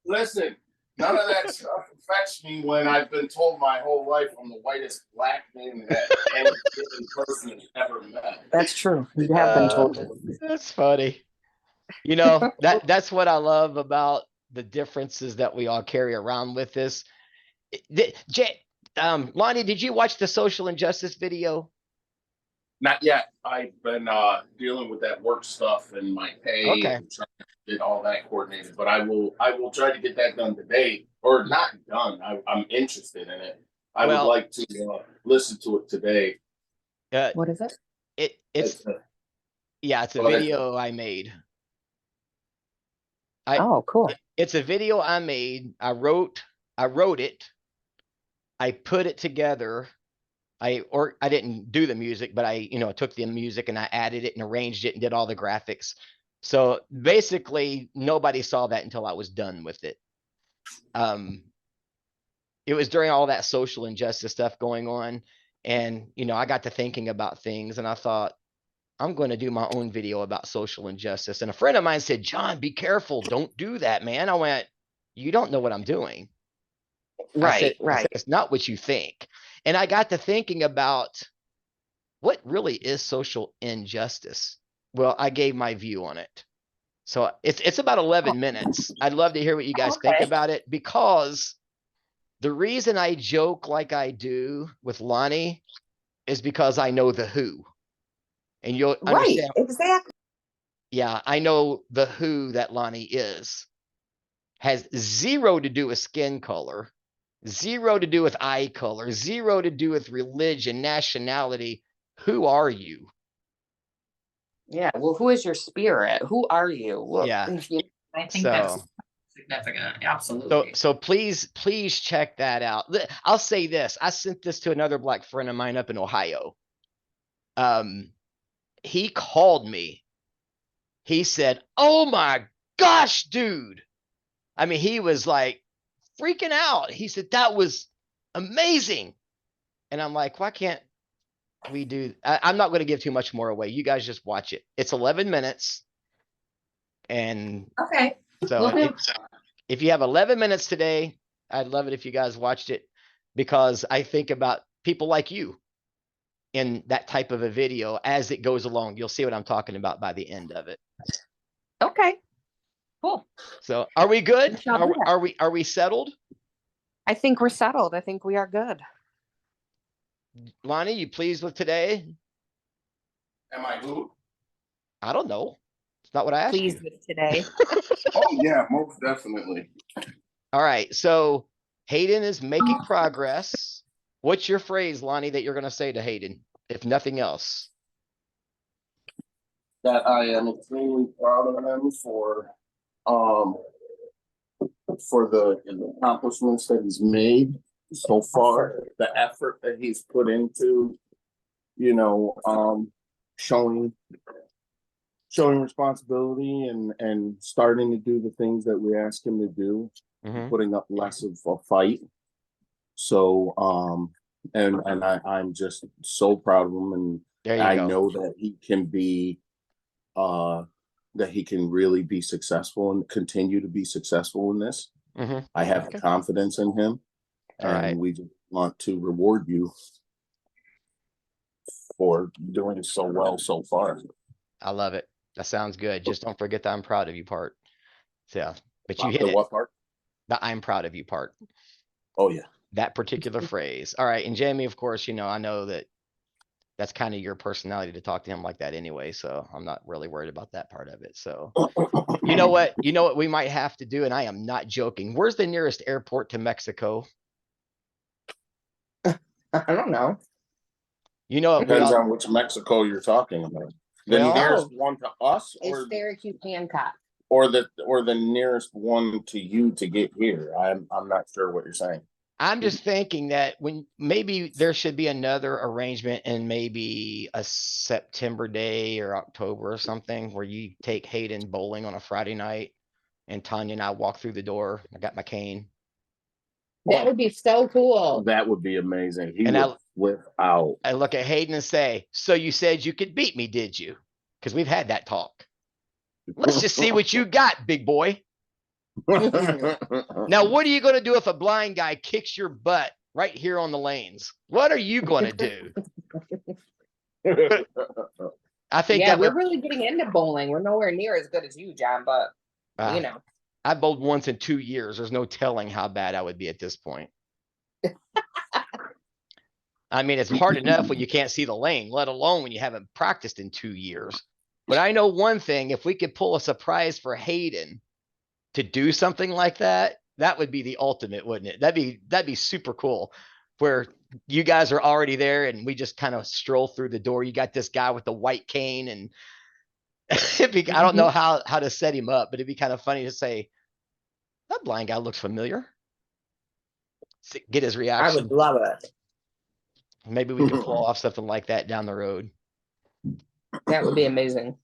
Listen, none of that stuff affects me when I've been told my whole life I'm the whitest black man that any given person has ever met. That's true. You have been told. That's funny. You know, that's what I love about the differences that we all carry around with this. Lonnie, did you watch the social injustice video? Not yet. I've been dealing with that work stuff and my pay Okay. and trying to get all that coordinated. But I will try to get that done today, or not done. I'm interested in it. I Well- would like to listen to it today. What is it? It's a Go ahead. video I made. Oh, cool. It's a video I made. I wrote it. I put it together. I didn't do the music, but I took the music and I added it and arranged it and did all the graphics. So basically nobody saw that until I was done with it. It was during all that social injustice stuff going on. And, I got to thinking about things and I thought, I'm going to do my own video about social injustice. And a friend of mine said, John, be careful. Don't do that, man. I went, you don't know what I'm doing. I said, it's not what you think. And I got to thinking about what really is social injustice. Well, I gave my view on it. So it's about 11 minutes. I'd love to hear what you guys think Okay. about it, because the reason I joke like I do with Lonnie is because I know the who. And you'll understand. Exactly. Yeah, I know the who that Lonnie is. Has zero to do with skin color, zero to do with eye color, zero to do with religion, nationality. Who are you? Yeah. Well, who is your spirit? Who are you? Well, Yeah. I think So- that's significant. Absolutely. So please check that out. I'll say this. I sent this to another black friend of mine up in Ohio. He called me. He said, oh my gosh, dude. I mean, he was like freaking out. He said, that was amazing. And I'm like, why can't we do, I'm not going to give too much more away. You guys just watch it. It's 11 minutes. And Okay. so Will do. if you have 11 minutes today, I'd love it if you guys watched it, because I think about people like you in that type of a video as it goes along. You'll see what I'm talking about by the end of it. Okay. Cool. So are we good? We shall do that. Are we settled? I think we're settled. I think we are good. Lonnie, you pleased with today? Am I who? I don't know. It's not what I asked you. Pleased with today. Oh yeah, most definitely. All right. So Hayden is making progress. What's your phrase, Lonnie, that you're going to say to Hayden, if nothing else? That I am extremely proud of him for the accomplishments that he's made so far, the effort that he's put into, showing responsibility and starting to do the things that we ask him to do, putting up less of a fight. So, and I'm just so proud of him, and There you I go. know that he can be, that he can really be successful and continue to be successful in this. Mhm. I have Okay. confidence in him, All and right. we just want to reward you for doing so well so far. I love it. That sounds good. Just don't forget the I'm proud of you part. So, but you hit The it. what part? The I'm proud of you part. Oh yeah. That particular phrase. All right. And Jamie, of course, I know that that's kind of your personality to talk to him like that anyway. So I'm not really worried about that part of it. So you know what we might have to do, and I am not joking. Where's the nearest airport to Mexico? I don't know. Depends on which Mexico you're talking about. The Well- nearest one to us, or It's Syracuse Hancock. the nearest one to you to get here. I'm not sure what you're saying. I'm just thinking that when maybe there should be another arrangement in maybe a September day or October or something where you take Hayden bowling on a Friday night and Tanya and I walk through the door. I got my cane. That would be so cool. That would be amazing. He And would flip out. I look at Hayden and say, so you said you could beat me, did you? Because we've had that talk. Let's just see what you got, big boy. Now, what are you gonna do if a blind guy kicks your butt right here on the lanes? What are you gonna do? I think Yeah, that we're would, really getting into bowling. We're nowhere near as good as you, John, but you know. I bowled once in 2 years. There's no telling how bad I would be at this point. I mean, it's hard enough when you can't see the lane, let alone when you haven't practiced in 2 years. But I know one thing, if we could pull a surprise for Hayden to do something like that, that would be the ultimate, wouldn't it? That'd be super cool. Where you guys are already there and we just kind of stroll through the door. You got this guy with the white cane and I don't know how to set him up, but it'd be kind of funny to say, that blind guy looks familiar. Get his I reaction. would love it. Maybe we could pull off something like that down the road. That would be amazing.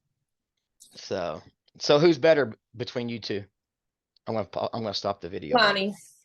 So who's better between you two? I'm gonna stop the video. Lonnie.